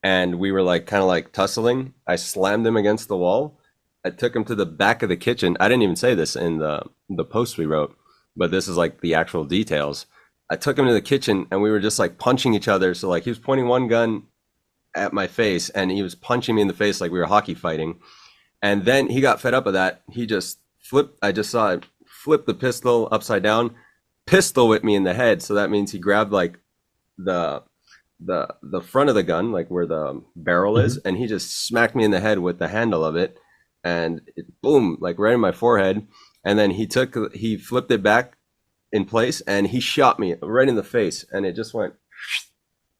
and we were like kind of like tussling. I slammed him against the wall. I took him to the back of the kitchen. I didn't even say this in the post we wrote, but this is like the actual details. I took him to the kitchen, and we were just like punching each other. So like he was pointing one gun at my face, and he was punching me in the face like we were hockey fighting. And then he got fed up with that. He just flipped. I just saw it flip the pistol upside down, pistol whipped me in the head. So that means he grabbed like the front of the gun, like where the barrel is, and he just smacked me in the head with the handle of it. And it, boom, like right in my forehead. And then he flipped it back in place, and he shot me right in the face, and it just went.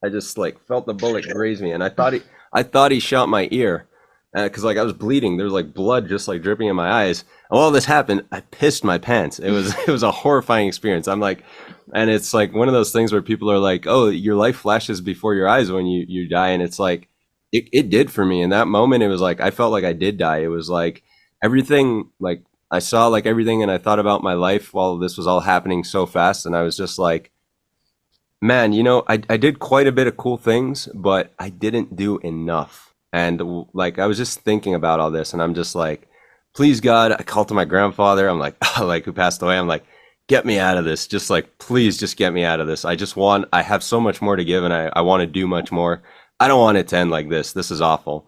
I just like felt the bullet graze me, and I thought he shot my ear, because like I was bleeding. There was like blood just like dripping in my eyes. And while this happened, I pissed my pants. It was a horrifying experience. I'm like, and it's like one of those things where people are like, oh, your life flashes before your eyes when you die, and it's like. It did for me in that moment. It was like I felt like I did die. It was like everything, like I saw like everything, and I thought about my life while this was all happening so fast, and I was just like, man, I did quite a bit of cool things, but I didn't do enough. And like I was just thinking about all this, and I'm just like, please God, I called to my grandfather. I'm like, like who passed away. I'm like, get me out of this. Just like, please, just get me out of this. I have so much more to give, and I want to do much more. I don't want it to end like this. This is awful.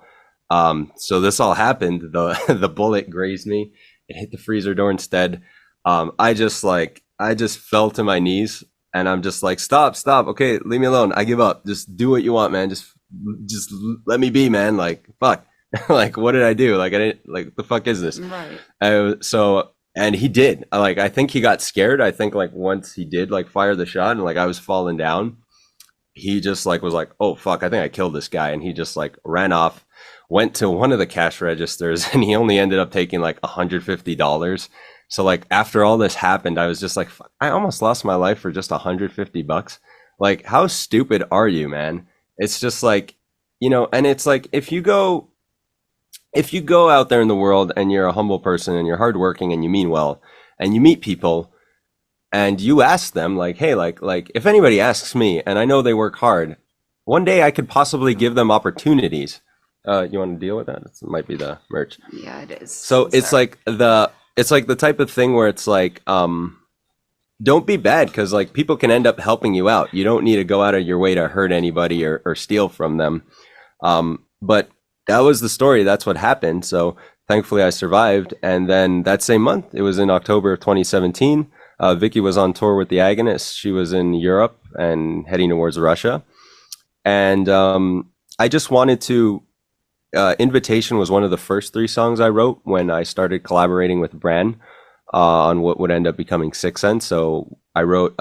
So this all happened. The bullet grazed me. It hit the freezer door instead. I just fell to my knees, and I'm just like, stop. Okay, leave me alone. I give up. Just do what you want, man. Just let me be, man. Like, fuck. Like, what did I do? Like, I didn't, like, the fuck is this? Right. And he did. Like, I think he got scared. I think like once he did like fire the shot, and like I was falling down, he just like was like, oh fuck, I think I killed this guy. And he just like ran off, went to one of the cash registers, and he only ended up taking like $150. So like after all this happened, I was just like, I almost lost my life for just $150. Like, how stupid are you, man? It's just like, and it's like, if you go out there in the world and you're a humble person and you're hardworking and you mean well, and you meet people, and you ask them like, hey, like if anybody asks me and I know they work hard, one day I could possibly give them opportunities. You want to deal with that? It might be the merch. Yeah, it is. So it's like the type of thing where it's like, don't be bad, because like people can end up helping you out. You don't need to go out of your way to hurt anybody or steal from them. But that was the story. That's what happened. So thankfully I survived. And then that same month, it was in October of 2017. Vicky was on tour with the Agonists. She was in Europe and heading towards Russia. And I just wanted to, Invitation was one of the first 3 songs I wrote when I started collaborating with Bran. on what would end up becoming Sicksense. So I wrote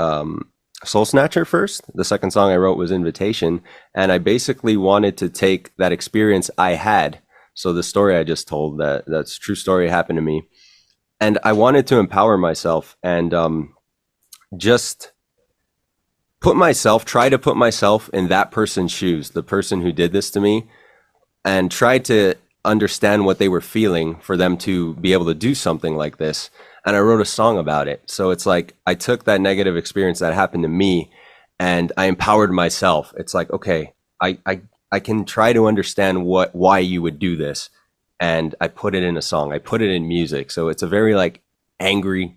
Soul Snatcher first. The second song I wrote was Invitation. And I basically wanted to take that experience I had. So the story I just told, that's a true story, happened to me. And I wanted to empower myself and just try to put myself in that person's shoes, the person who did this to me, and try to understand what they were feeling for them to be able to do something like this. And I wrote a song about it. So it's like I took that negative experience that happened to me and I empowered myself. It's like, okay, I can try to understand why you would do this. And I put it in a song. I put it in music. So it's a very like angry,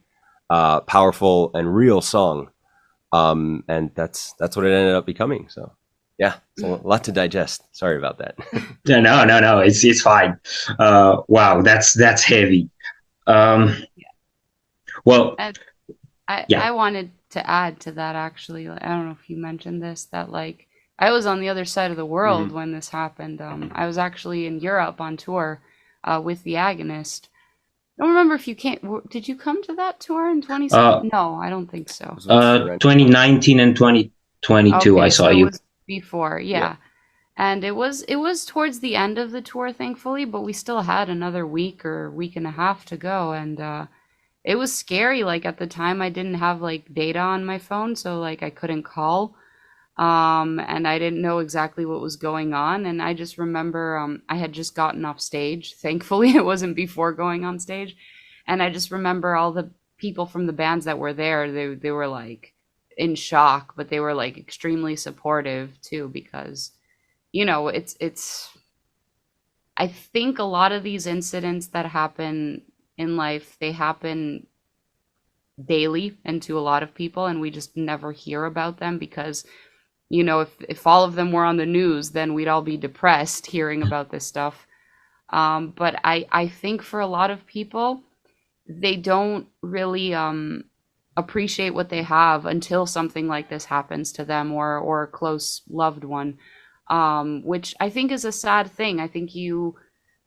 powerful and real song. And that's what it ended up becoming. So yeah, it's a lot to digest. Sorry about that. No, it's fine. Wow, that's heavy. Well, I wanted to add to that actually. I don't know if you mentioned this, that like I was on the other side of the world when this happened. I was actually in Europe on tour with the Agonist. I don't remember if you came. Did you come to that tour in 2017? No, I don't think so. 2019 and 2022, I saw so you. It was before, yeah. And it was towards the end of the tour, thankfully, but we still had another week or week and a half to go, and it was scary. Like at the time, I didn't have like data on my phone, so like I couldn't call, and I didn't know exactly what was going on. And I just remember I had just gotten off stage. Thankfully, it wasn't before going on stage, and I just remember all the people from the bands that were there. They were like in shock, but they were like extremely supportive too, because you know it's I think a lot of these incidents that happen in life, they happen daily and to a lot of people, and we just never hear about them because, you know, if all of them were on the news, then we'd all be depressed hearing about this stuff. But I think for a lot of people, they don't really appreciate what they have until something like this happens to them or a close loved one, which I think is a sad thing. I think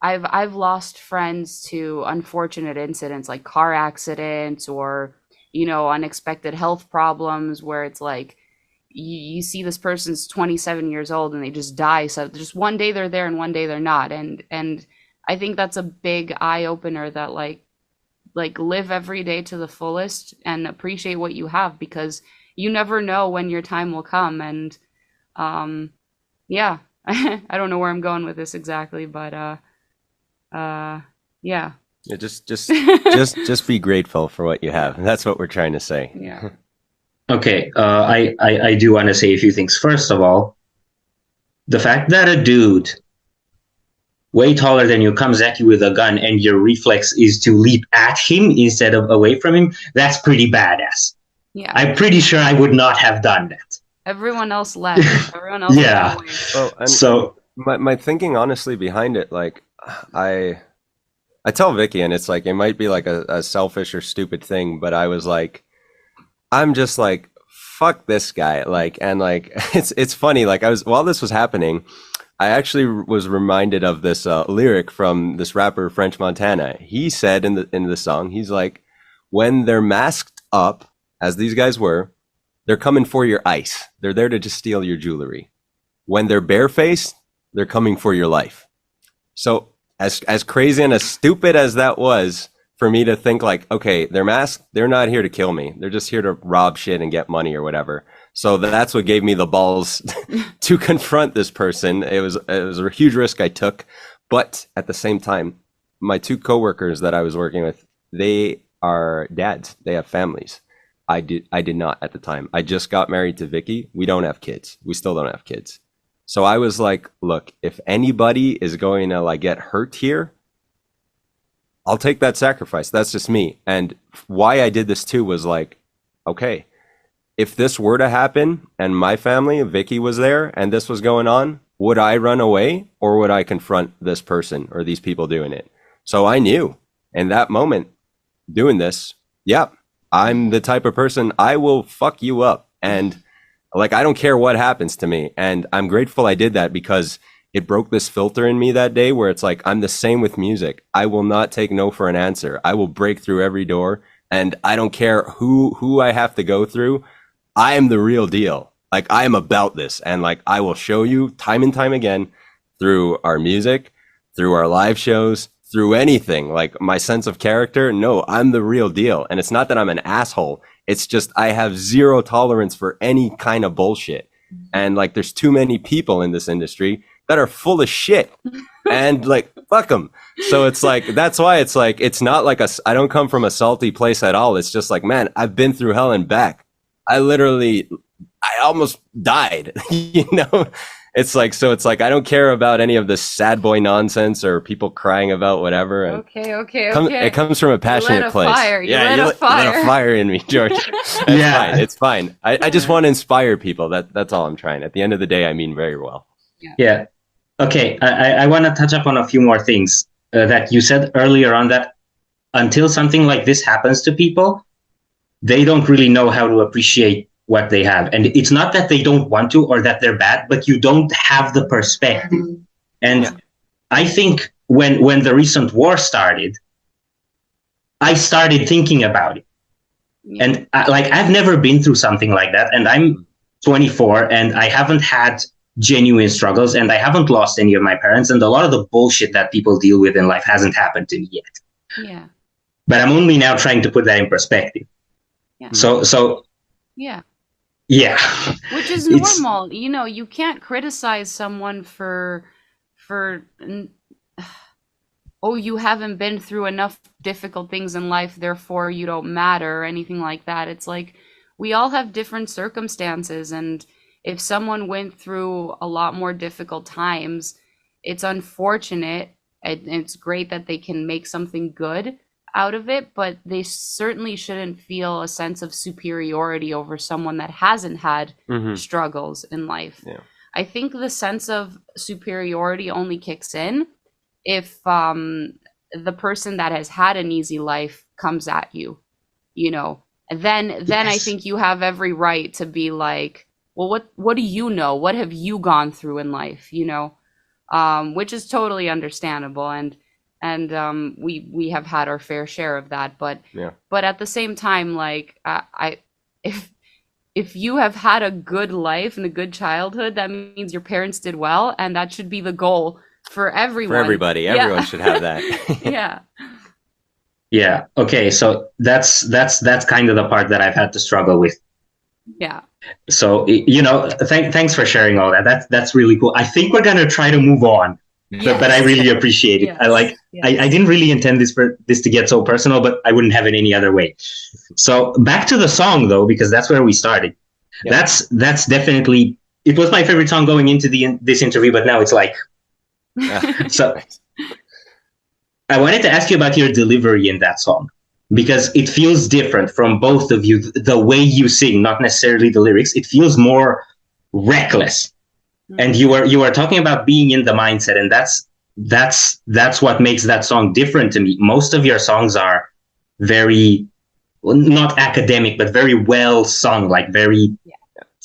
I've lost friends to unfortunate incidents like car accidents or, you know, unexpected health problems where it's like you see this person's 27 years old and they just die. So just one day they're there and one day they're not. And I think that's a big eye opener that like live every day to the fullest and appreciate what you have, because you never know when your time will come. And yeah, I don't know where I'm going with this exactly, but yeah. Yeah, just be grateful for what you have. That's what we're trying to say. Yeah. Okay, I do want to say a few things. First of all, the fact that a dude way taller than you comes at you with a gun and your reflex is to leap at him instead of away from him, that's pretty badass. Yeah. I'm pretty sure I would not have done that. Everyone else left. Everyone else yeah. went away. Oh, and so my thinking honestly behind it, like I tell Vicky, and it's like it might be like a selfish or stupid thing, but I was like, I'm just like, fuck this guy. Like, and like it's funny, like while this was happening, I actually was reminded of this lyric from this rapper French Montana. He said in the song, he's like, when they're masked up, as these guys were, they're coming for your ice. They're there to just steal your jewelry. When they're barefaced, they're coming for your life. So as crazy and as stupid as that was for me to think like, okay, they're masked. They're not here to kill me. They're just here to rob shit and get money or whatever. So that's what gave me the balls to confront this person. It was a huge risk I took. But at the same time, my two coworkers that I was working with, they are dads. They have families. I did not at the time. I just got married to Vicky. We don't have kids. We still don't have kids. So I was like, look, if anybody is going to like get hurt here, I'll take that sacrifice. That's just me. And why I did this too was like, okay, if this were to happen and my family, Vicky was there and this was going on, would I run away or would I confront this person or these people doing it? So I knew in that moment doing this, yep, I'm the type of person, I will fuck you up. And like, I don't care what happens to me. And I'm grateful I did that because it broke this filter in me that day where it's like, I'm the same with music. I will not take no for an answer. I will break through every door and I don't care who I have to go through. I am the real deal. Like, I am about this, and like, I will show you time and time again through our music, through our live shows, through anything. Like, my sense of character, no, I'm the real deal. And it's not that I'm an asshole. It's just I have zero tolerance for any kind of bullshit. And like, there's too many people in this industry that are full of shit, and like, fuck them. So it's like, that's why it's like, it's not like I don't come from a salty place at all. It's just like, man, I've been through hell and back. I almost died, you know? It's like, so it's like, I don't care about any of this sad boy nonsense or people crying about whatever. And Okay. it comes from a passionate place. You lit a fire in me, George. It's fine. I just want to inspire people. That's all I'm trying. At the end of the day, I mean very well. Yeah. Okay. I want to touch up on a few more things that you said earlier on, that until something like this happens to people, they don't really know how to appreciate what they have. And it's not that they don't want to or that they're bad, but you don't have the perspective. And I think when the recent war started, I started thinking about it. And I've never been through something like that. And I'm 24 and I haven't had genuine struggles, and I haven't lost any of my parents. And a lot of the bullshit that people deal with in life hasn't happened to me yet. Yeah. But I'm only now trying to put that in perspective. Yeah. So yeah. Yeah. Which is normal. You know, you can't criticize someone for oh, you haven't been through enough difficult things in life, therefore you don't matter, or anything like that. It's like, we all have different circumstances, and if someone went through a lot more difficult times, it's unfortunate, and it's great that they can make something good out of it, but they certainly shouldn't feel a sense of superiority over someone that hasn't had struggles in life. Yeah. I think the sense of superiority only kicks in if the person that has had an easy life comes at you, you know. Then I think you have every right to be like, well, what do you know? What have you gone through in life, you know? Which is totally understandable, and we have had our fair share of that, but at the same time, like, if you have had a good life and a good childhood, that means your parents did well, and that should be the goal for everyone. For everybody, everyone should have that. Yeah. Okay. So that's kind of the part that I've had to struggle with. Yeah. So, you know, thanks for sharing all that. That's really cool. I think we're gonna try to move on. But I really appreciate it. I didn't really intend this to get so personal, but I wouldn't have it any other way. So back to the song though, because that's where we started. Yeah. That's definitely, it was my favorite song going into this interview, but now it's like, so I wanted to ask you about your delivery in that song, because it feels different from both of you. The way you sing, not necessarily the lyrics, it feels more reckless. And you were talking about being in the mindset, and that's what makes that song different to me. Most of your songs are very, not academic, but very well sung, like very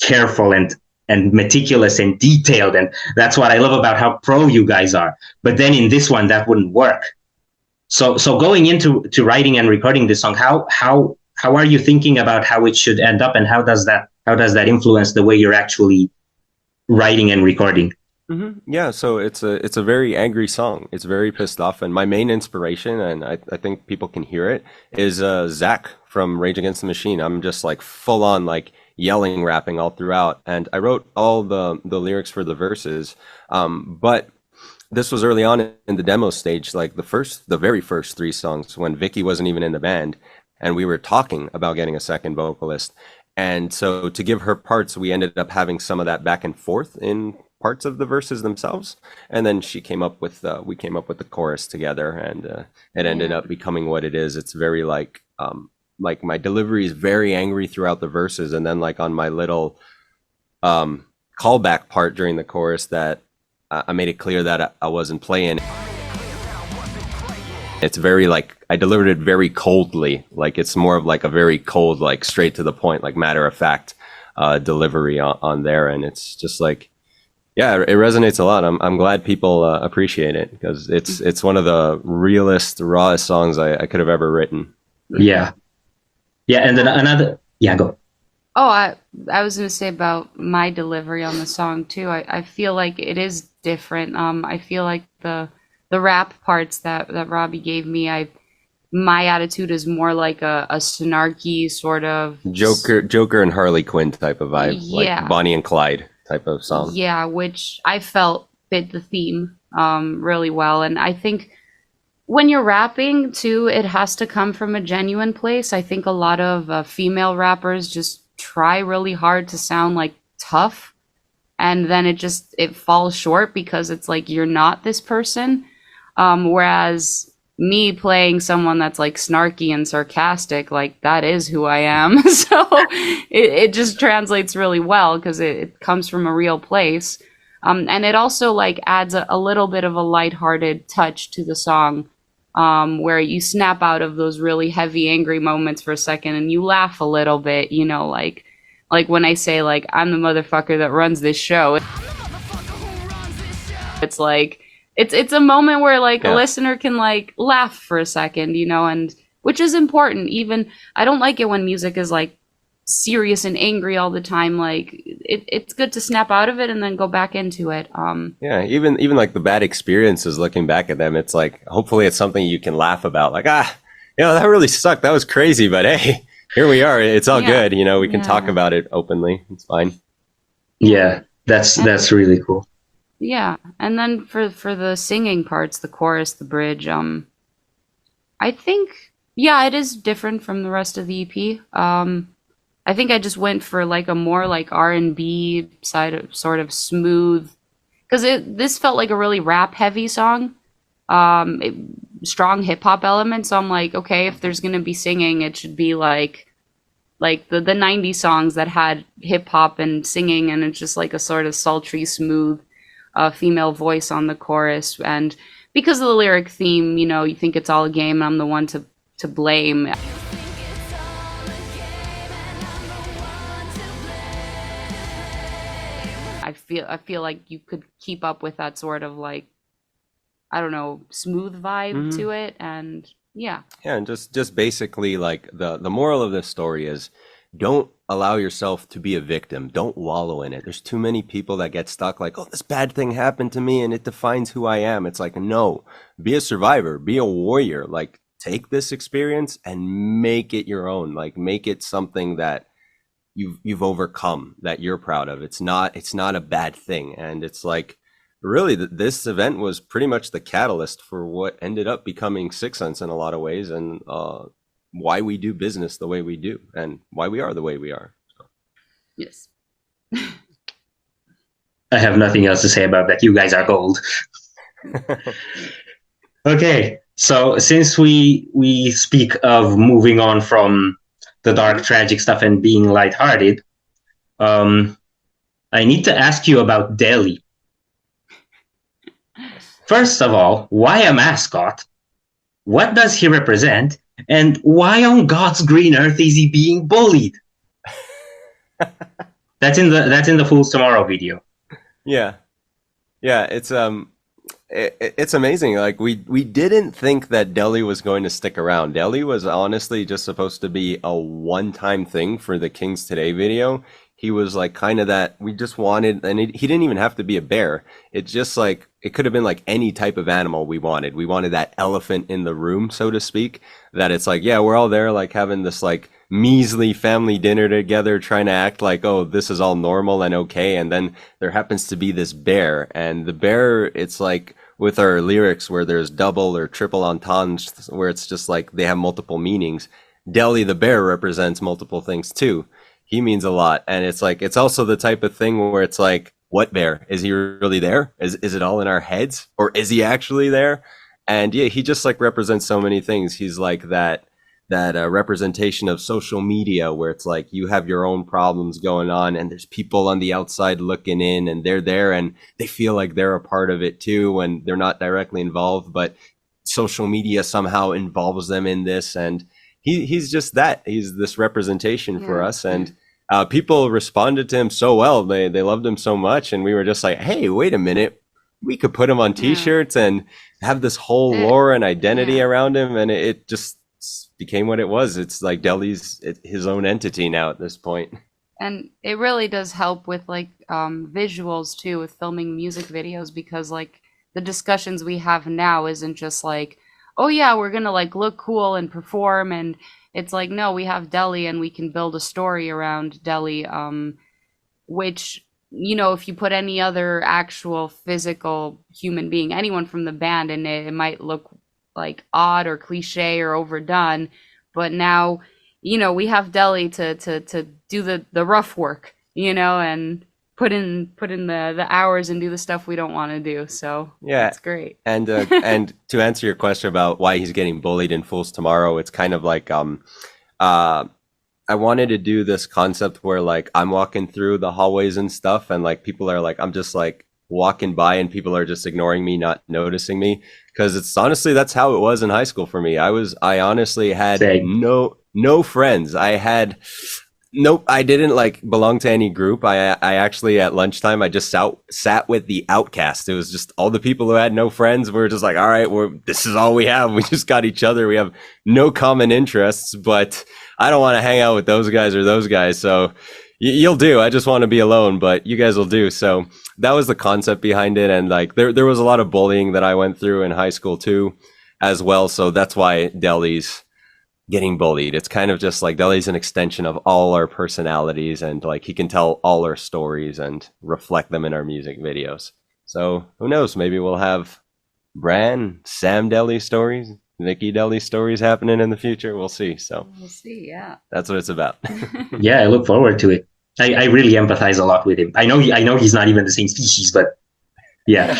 careful and meticulous and detailed, and that's what I love about how pro you guys are. But then in this one, that wouldn't work. So going into writing and recording this song, how are you thinking about how it should end up, and how does that influence the way you're actually writing and recording? Yeah, so it's a very angry song. It's very pissed off, and my main inspiration, and I think people can hear it, is Zach from Rage Against the Machine. I'm just like full on like yelling, rapping all throughout, and I wrote all the lyrics for the verses. But this was early on in the demo stage, like the very first 3 songs, when Vicky wasn't even in the band, and we were talking about getting a second vocalist. And so to give her parts, we ended up having some of that back and forth in parts of the verses themselves. And then we came up with the chorus together, and it ended up becoming what it is. It's very like my delivery is very angry throughout the verses. And then like on my little callback part during the chorus, that I made it clear that I wasn't playing. It's very like, I delivered it very coldly. Like it's more of like a very cold, like straight to the point, like matter of fact delivery on there. And it's just like, yeah, it resonates a lot. I'm glad people appreciate it, because it's one of the realest, rawest songs I could have ever written. Yeah. Yeah, and then another. Yeah, go. Oh, I was gonna say about my delivery on the song too. I feel like it is different. I feel like the rap parts that Robbie gave me, my attitude is more like a snarky sort of Joker and Harley Quinn type of vibe, yeah, like Bonnie and Clyde type of song. yeah, which I felt fit the theme really well. And I think when you're rapping too, it has to come from a genuine place. I think a lot of female rappers just try really hard to sound like tough, and then it falls short because it's like you're not this person. Whereas me playing someone that's like snarky and sarcastic, like that is who I am. So it just translates really well because it comes from a real place. And it also like adds a little bit of a lighthearted touch to the song, where you snap out of those really heavy, angry moments for a second and you laugh a little bit, you know, like when I say like I'm the motherfucker that runs this show. It's like it's a moment where like a listener can like laugh for a second, you know, and which is important. Even I don't like it when music is like serious and angry all the time. Like it's good to snap out of it and then go back into it. Yeah, even like the bad experiences, looking back at them, it's like hopefully it's something you can laugh about. Like, you know, that really sucked. That was crazy, but hey, here we are. It's all good. You know, we can talk about it openly. It's fine. Yeah, that's really cool. Yeah, and then for the singing parts, the chorus, the bridge, I think it is different from the rest of the EP. I think I just went for like a more like R&B side of sort of smooth, because this felt like a really rap heavy song, strong hip hop elements. So I'm like, okay, if there's gonna be singing, it should be like the 90s songs that had hip hop and singing, and it's just like a sort of sultry, smooth female voice on the chorus. And because of the lyric theme, you know, you think it's all a game and I'm the one to blame. I feel like you could keep up with that sort of like, I don't know, smooth vibe to it. And yeah, and just basically like the moral of this story is, don't allow yourself to be a victim. Don't wallow in it. There's too many people that get stuck like, oh, this bad thing happened to me and it defines who I am. It's like, no, be a survivor, be a warrior. Like, take this experience and make it your own. Like, make it something that you've overcome, that you're proud of. It's not a bad thing. And it's like, really, this event was pretty much the catalyst for what ended up becoming Sicksense in a lot of ways, and why we do business the way we do, and why we are the way we are. So. Yes. I have nothing else to say about that. You guys are gold. Okay, so since we speak of moving on from the dark, tragic stuff and being lighthearted, I need to ask you about Deli. First of all, why a mascot? What does he represent? And why on God's green earth is he being bullied? That's in the Fool's Tomorrow video. Yeah, it's amazing. Like we didn't think that Deli was going to stick around. Deli was honestly just supposed to be a one-time thing for the Kings Today video. He was like kind of that we just wanted, and he didn't even have to be a bear. It's just like, it could have been like any type of animal we wanted. We wanted that elephant in the room, so to speak, that it's like, yeah, we're all there like having this like measly family dinner together, trying to act like, oh, this is all normal and okay. And then there happens to be this bear, and the bear, it's like with our lyrics where there's double or triple entendres, where it's just like they have multiple meanings. Deli the Bear represents multiple things too. He means a lot. And it's like, it's also the type of thing where it's like, what bear? Is he really there? Is it all in our heads? Or is he actually there? And yeah, he just like represents so many things. He's like that representation of social media, where it's like you have your own problems going on and there's people on the outside looking in, and they're there and they feel like they're a part of it too, and they're not directly involved, but social media somehow involves them in this. And he's just that. He's this representation for us. And people responded to him so well. They loved him so much. And we were just like, hey, wait a minute. We could put him on t-shirts and have this whole lore and identity around him. And it just became what it was. It's like Deli's his own entity now at this point. And it really does help with like visuals too, with filming music videos, because like the discussions we have now isn't just like, oh yeah, we're gonna like look cool and perform, and it's like, no, we have Deli and we can build a story around Deli, which, you know, if you put any other actual physical human being, anyone from the band in it, it might look like odd or cliche or overdone. But now, you know, we have Deli to do the rough work, you know, and put in the hours and do the stuff we don't want to do. So yeah, it's great. And and to answer your question about why he's getting bullied in Fools Tomorrow, it's kind of like I wanted to do this concept where like I'm walking through the hallways and stuff, and like people are like, I'm just like walking by and people are just ignoring me, not noticing me, because it's honestly, that's how it was in high school for me. I honestly had no friends. I didn't like belong to any group. I actually at lunchtime I just sat with the outcast. It was just all the people who had no friends. We were just like, all right, this is all we have. We just got each other. We have no common interests, but I don't want to hang out with those guys or those guys. So you'll do. I just want to be alone, but you guys will do. So that was the concept behind it. And like there was a lot of bullying that I went through in high school too, as well. So that's why Deli's getting bullied. It's kind of just like Deli's an extension of all our personalities, and like he can tell all our stories and reflect them in our music videos. So who knows? Maybe we'll have Bran, Sam Deli stories, Vicky Deli stories happening in the future. We'll see. So we'll see. Yeah, that's what it's about. Yeah, I look forward to it. I really empathize a lot with him. I know he's not even the same species, but yeah.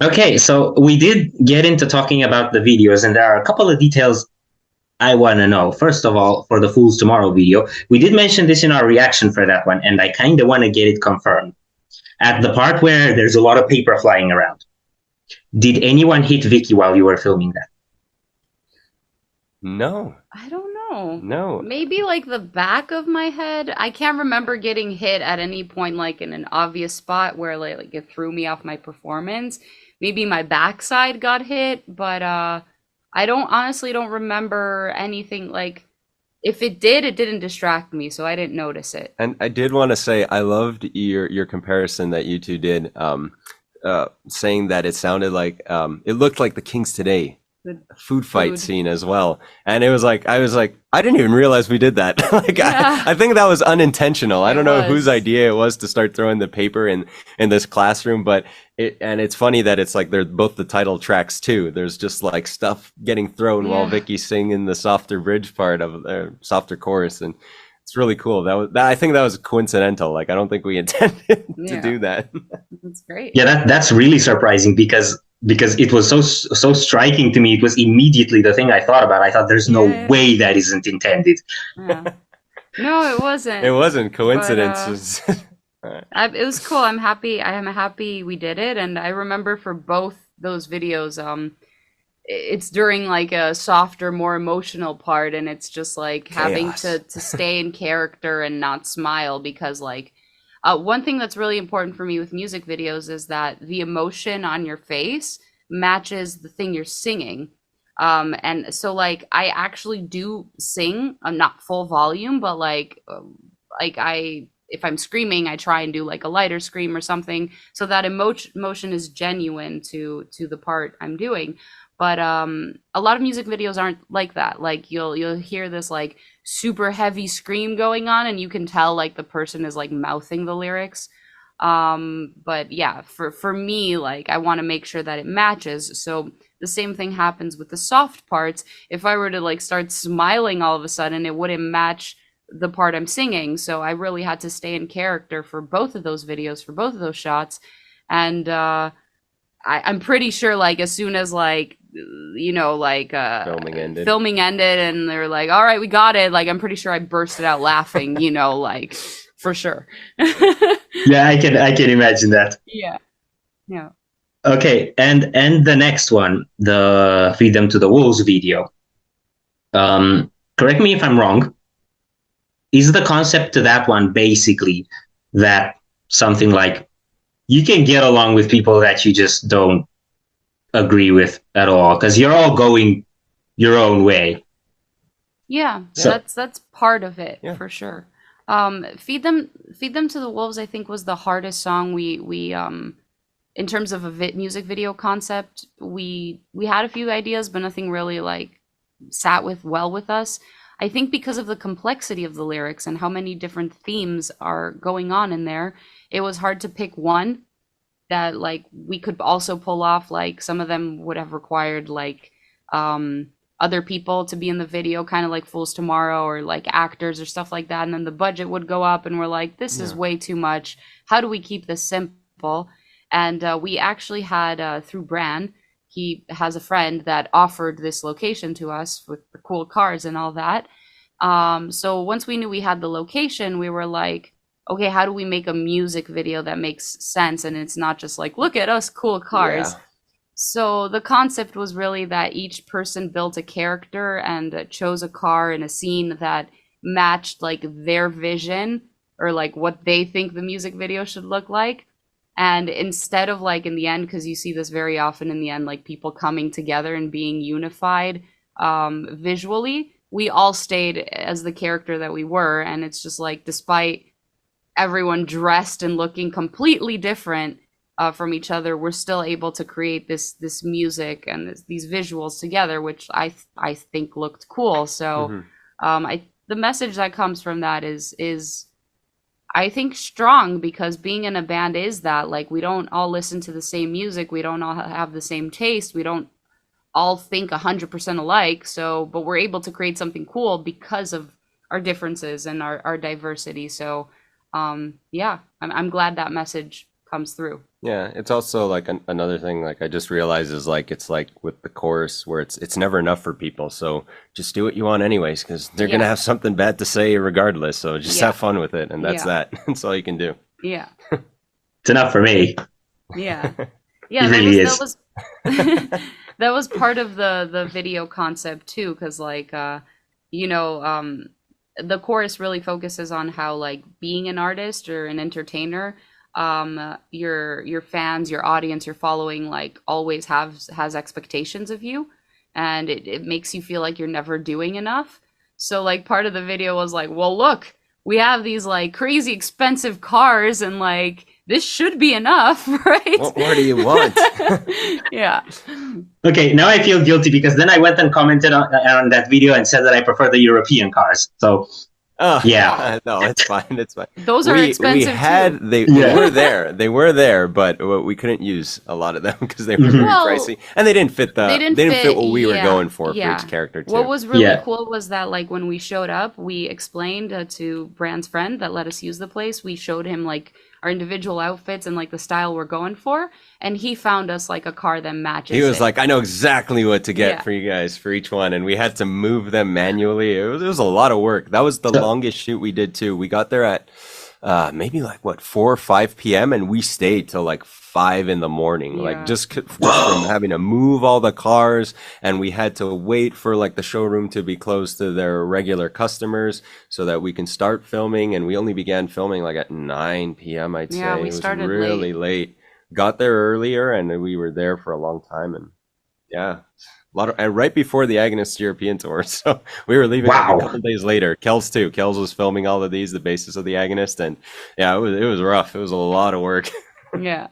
Okay, so we did get into talking about the videos, and there are a couple of details I want to know. First of all, for the Fools Tomorrow video, we did mention this in our reaction for that one, and I kind of want to get it confirmed. At the part where there's a lot of paper flying around, did anyone hit Vicky while you were filming that? No. I don't know. No. Maybe like the back of my head. I can't remember getting hit at any point like in an obvious spot where like it threw me off my performance. Maybe my backside got hit, but I honestly don't remember anything. Like if it did, it didn't distract me, so I didn't notice it. And I did want to say I loved your comparison that you two did, saying that it sounded like it looked like the Kings Today food fight scene as well. And it was like I was like, I didn't even realize we did that. Like yeah. I think that was unintentional. I don't know whose idea it was to start throwing the paper in this classroom, but it's funny that it's like they're both the title tracks too. There's just like stuff getting thrown while Vicky's singing the softer bridge part of the softer chorus, and it's really cool. I think that was coincidental. Like I don't think we intended to do that. That's great. Yeah, that's really surprising because it was so striking to me. It was immediately the thing I thought about. I thought there's no way that isn't intended. Yeah. No, it wasn't. It wasn't coincidence. It was cool. I'm happy we did it. And I remember for both those videos, it's during like a softer, more emotional part, and it's just like having to stay in character and not smile, because like one thing that's really important for me with music videos is that the emotion on your face matches the thing you're singing. And so like I actually do sing, not full volume, but if I'm screaming, I try and do like a lighter scream or something, so that emotion is genuine to the part I'm doing. But a lot of music videos aren't like that. Like you'll hear this like super heavy scream going on, and you can tell like the person is like mouthing the lyrics. But yeah, for me, like I want to make sure that it matches. So the same thing happens with the soft parts. If I were to like start smiling all of a sudden, it wouldn't match the part I'm singing. So I really had to stay in character for both of those videos, for both of those shots. And I'm pretty sure like as soon as like, you know, like filming ended and they're like, all right, we got it. Like, I'm pretty sure I bursted out laughing, you know, like for sure. Yeah, I can imagine that. Yeah. Yeah. Okay. And the next one, the Feed Them to the Wolves video. Correct me if I'm wrong. Is the concept to that one basically that something like you can get along with people that you just don't agree with at all, because you're all going your own way. Yeah, So that's part of it Yeah. for sure. Feed them to the wolves, I think, was the hardest song we in terms of a music video concept. We had a few ideas, but nothing really like sat well with us. I think because of the complexity of the lyrics and how many different themes are going on in there, it was hard to pick one that like we could also pull off. Like some of them would have required like other people to be in the video, kind of like Fools Tomorrow or like actors or stuff like that, and then the budget would go up and we're like, this is way too much. How do we keep this simple? And we actually had through Bran, he has a friend that offered this location to us with the cool cars and all that. So once we knew we had the location, we were like, okay, how do we make a music video that makes sense and it's not just like, look at us, cool cars. Yeah. So the concept was really that each person built a character and chose a car in a scene that matched like their vision or like what they think the music video should look like. And instead of like in the end, because you see this very often in the end, like people coming together and being unified visually, we all stayed as the character that we were. And it's just like, despite everyone dressed and looking completely different from each other, we're still able to create this music and these visuals together, which I think looked cool. So the message that comes from that is I think strong, because being in a band is that like we don't all listen to the same music, we don't all have the same taste, we don't all think 100% alike. So, but we're able to create something cool because of our differences and our diversity. So, yeah, I'm glad that message comes through. Yeah, it's also like another thing. Like I just realized is like it's like with the chorus where it's never enough for people. So just do what you want anyways, because they're gonna have something bad to say regardless. So just have fun with it, and that's that. That's all you can do. Yeah, it's enough for me. Yeah, yeah. It really is. That was part of the video concept too, because like you know, the chorus really focuses on how like being an artist or an entertainer, your fans, your audience, your following like always has expectations of you, and it makes you feel like you're never doing enough. So like part of the video was like, well, look, we have these like crazy expensive cars and like this should be enough, right? What more do you want? Yeah. Okay, now I feel guilty because then I went and commented on that video and said that I prefer the European cars. So yeah, no, it's fine. It's fine. Those are expensive. They were there. They were there, but we couldn't use a lot of them because they were very pricey, and they didn't fit they didn't fit what we were going for each character too. What was really cool was that like when we showed up, we explained to Brand's friend that let us use the place. We showed him like our individual outfits and like the style we're going for, and he found us like a car that matches. He was like, I know exactly what to get for you guys for each one, and we had to move them manually. It was a lot of work. That was the longest shoot we did too. We got there at maybe like 4 or 5 p.m. and we stayed till like 5 in the morning, like just from having to move all the cars, and we had to wait for like the showroom to be closed to their regular customers so that we can start filming. And we only began filming like at 9 p.m. I'd say. Yeah, we started really late. Got there earlier, and we were there for a long time, and and right before the Agonist European tour, so we were leaving a couple days later. Kels too. Kels was filming all of these, the basis of the Agonist, and it was rough. It was a lot of work. Yeah,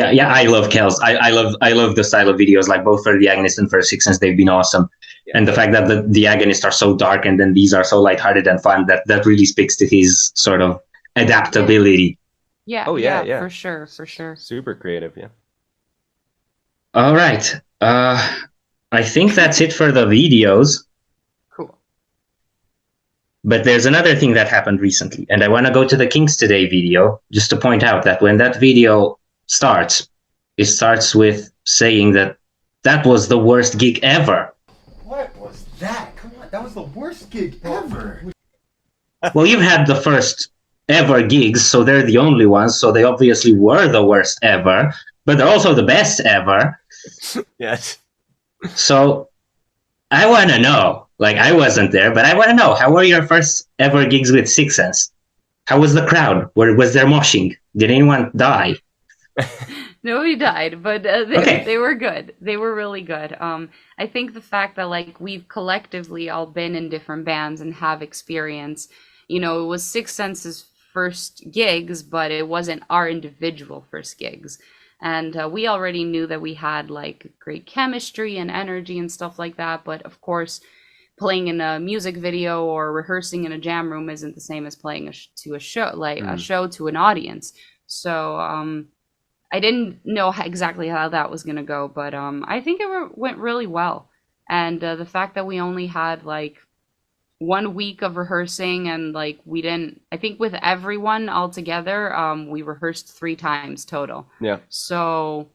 I love Kels. I love the style of videos, like both for the Agonist and for Sicksense. They've been awesome. Yeah. And the fact that the Agonists are so dark and then these are so lighthearted and fun, that really speaks to his sort of adaptability. Yeah. Oh yeah. For sure. Super creative, yeah. All right. I think that's it for the videos. Cool. But there's another thing that happened recently, and I want to go to the Kings Today video just to point out that when that video starts, it starts with saying that was the worst gig ever. What was that? Come on, that was the worst gig ever. Well, you've had the first ever gigs, so they're the only ones, so they obviously were the worst ever, but they're also the best ever. Yes. So I want to know, like I wasn't there, but I want to know, how were your first ever gigs with Sicksense? How was the crowd? Was there moshing? Did anyone die? Nobody died, but they, Okay. they were good. They were really good. I think the fact that like we've collectively all been in different bands and have experience, you know, it was Sicksense's first gigs, but it wasn't our individual first gigs. And we already knew that we had like great chemistry and energy and stuff like that. But of course, playing in a music video or rehearsing in a jam room isn't the same as playing to a show, like a show to an audience. So I didn't know exactly how that was going to go, but I think it went really well. And the fact that we only had like 1 week of rehearsing and like we didn't, I think with everyone all together, we rehearsed 3 times total. Yeah. So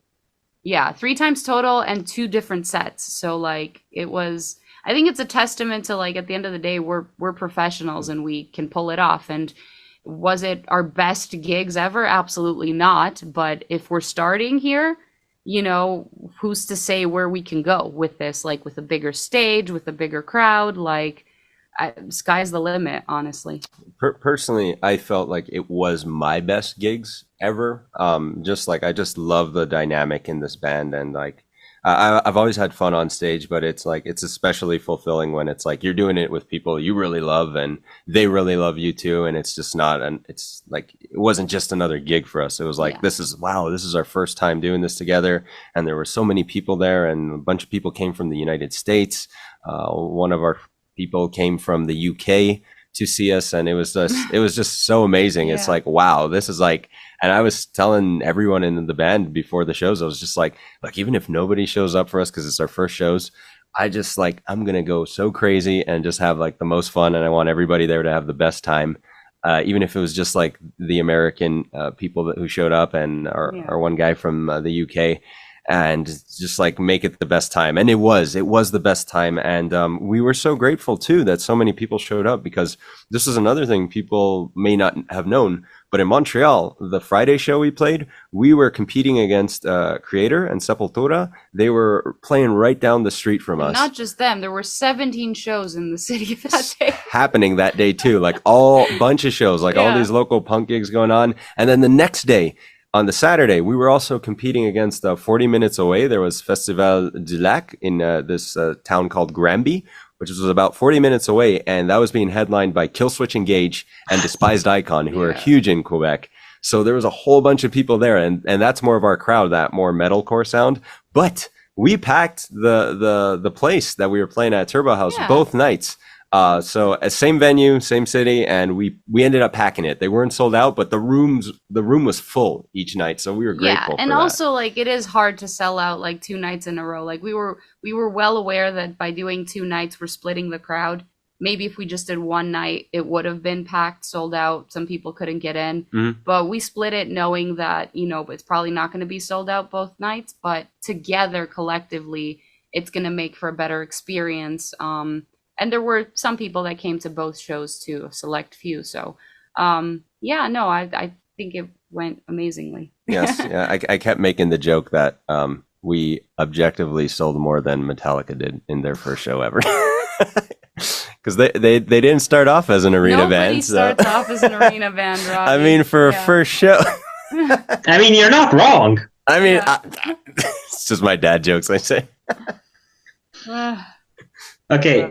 yeah, 3 times total and 2 different sets. So like it was, I think it's a testament to like at the end of the day, we're professionals and we can pull it off. And was it our best gigs ever? Absolutely not. But if we're starting here, you know, who's to say where we can go with this, like with a bigger stage, with a bigger crowd, like sky's the limit, honestly. Personally, I felt like it was my best gigs ever. Just like I just love the dynamic in this band, and like I've always had fun on stage, but it's like it's especially fulfilling when it's like you're doing it with people you really love and they really love you too, and it's just not, and it's like it wasn't just another gig for us. It was like this is our first time doing this together, and there were so many people there, and a bunch of people came from the United States. One of our people came from the UK to see us, and it was just so amazing. It's like, wow, this is like, and I was telling everyone in the band before the shows, I was just like, look, even if nobody shows up for us because it's our first shows, I just like, I'm gonna go so crazy and just have like the most fun, and I want everybody there to have the best time, even if it was just like the American people who showed up and our one guy from the UK, and just like make it the best time. And it was the best time. And we were so grateful too that so many people showed up, because this is another thing people may not have known, but in Montreal, the Friday show we played, we were competing against Creator and Sepultura. They were playing right down the street from us. Not just them, there were 17 shows in the city that day. Happening that day too, like all bunch of shows, like all these local punk gigs going on. And then the next day, on the Saturday, we were also competing against 40 minutes away. There was Festival du Lac in this town called Granby, which was about 40 minutes away. And that was being headlined by Killswitch Engage and Despised Icon, who are huge in Quebec. So there was a whole bunch of people there. And that's more of our crowd, that more metalcore sound. But we packed the place that we were playing at Turbo House both nights. So same venue, same city, and we ended up packing it. They weren't sold out, but the room was full each night, so we were grateful. Yeah, and for also that. like it is hard to sell out like 2 nights in a row. Like we were well aware that by doing 2 nights, we're splitting the crowd. Maybe if we just did 1 night, it would have been packed, sold out. Some people couldn't get in, but we split it knowing that, you know, it's probably not going to be sold out both nights, but together collectively, it's going to make for a better experience. And there were some people that came to both shows too, a select few. So, I think it went amazingly. Yes, yeah. I kept making the joke that we objectively sold more than Metallica did in their first show ever. Because they didn't start off as an arena band. Nobody starts off as an arena band, Robbie. I mean, for a first show. I mean, you're not wrong. I mean, it's just my dad jokes, I say. Okay.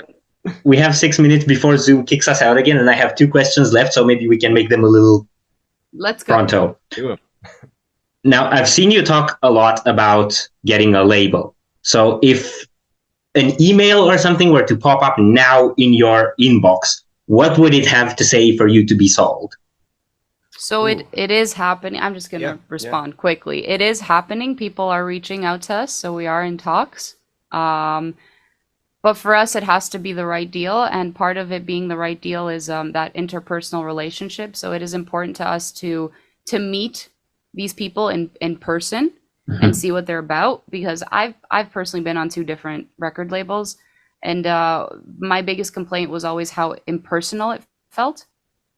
We have 6 minutes before Zoom kicks us out again, and I have 2 questions left, so maybe we can make them a little pronto. Now, I've seen you talk a lot about getting a label. So if an email or something were to pop up now in your inbox, what would it have to say for you to be sold? So it is happening. I'm just going to respond quickly. It is happening. People are reaching out to us, so we are in talks. But for us, it has to be the right deal. And part of it being the right deal is that interpersonal relationship. So it is important to us to meet these people in person and see what they're about. Because I've personally been on 2 different record labels. And my biggest complaint was always how impersonal it felt.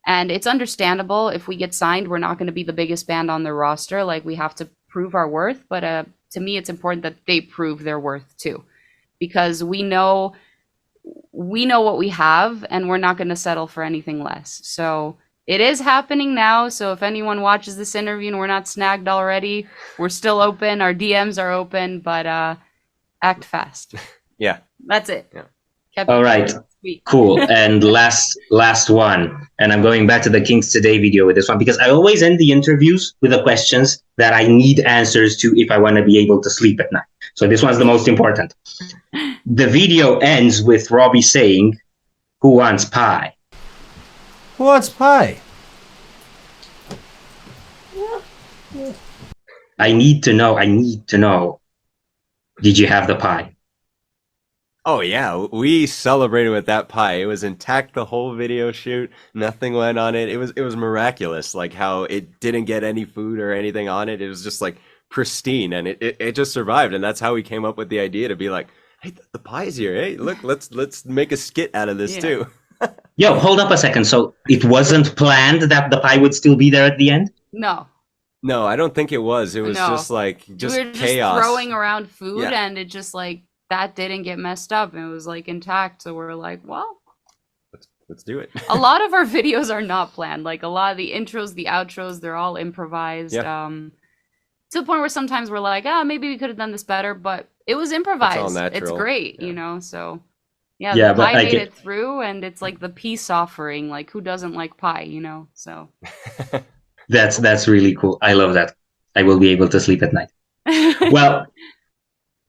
And it's understandable if we get signed, we're not going to be the biggest band on the roster. Like we have to prove our worth. But to me, it's important that they prove their worth too. Because we know what we have, and we're not going to settle for anything less. So It is happening now, so if anyone watches this interview and we're not snagged already, we're still open. Our DMs are open, but act fast. Yeah. That's it. Yeah. All right. Sweet. Cool. And last one. And I'm going back to the Kings Today video with this one because I always end the interviews with the questions that I need answers to if I want to be able to sleep at night. So this one's the most important. The video ends with Robby saying, "Who wants pie?" Who wants pie? I need to know. Did you have the pie? Oh yeah, we celebrated with that pie. It was intact the whole video shoot. Nothing went on it. It was miraculous, like how it didn't get any food or anything on it. It was just like pristine, and it just survived. And that's how we came up with the idea to be like, hey, the pie's here. Hey, look, let's make a skit out of this too. Yo, hold up a second. So it wasn't planned that the pie would still be there at the end? No. No, I don't think it was. It was just like We were just chaos. throwing around food, Yeah. and it just like that didn't get messed up, and it was like intact. So we're like, well, Let's do it. a lot of our videos are not planned. Like a lot of the intros, the outros, they're all improvised. Yeah. To the point where sometimes we're like, maybe we could have done this better, but it was improvised. It's all natural. It's great, Yeah. you know. So yeah, Yeah, the but pie I made get- it through, and it's like the peace offering. Like who doesn't like pie, you know? So That's really cool. I love that. I will be able to sleep at night. Well,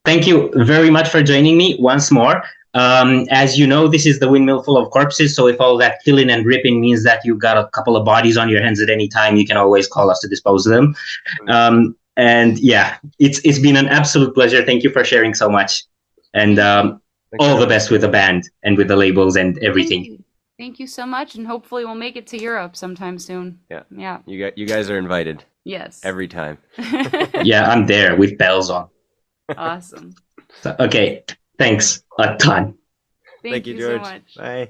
thank you very much for joining me once more. As you know, this is the Windmill full of corpses. So if all that killing and ripping means that you've got a couple of bodies on your hands at any time, you can always call us to dispose of them. And yeah, it's been an absolute pleasure. Thank you for sharing so much. And all the best with the band and with the labels and everything. Thank you so much, and hopefully we'll make it to Europe sometime soon. Yeah. Yeah. You guys are invited Yes. every time. Yeah, I'm there with bells on. Awesome. So, okay, thanks a ton. Thank you George. so much. Bye.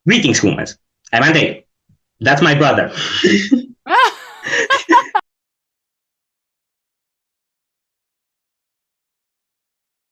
Greetings, humans. I'm Andy. That's my brother.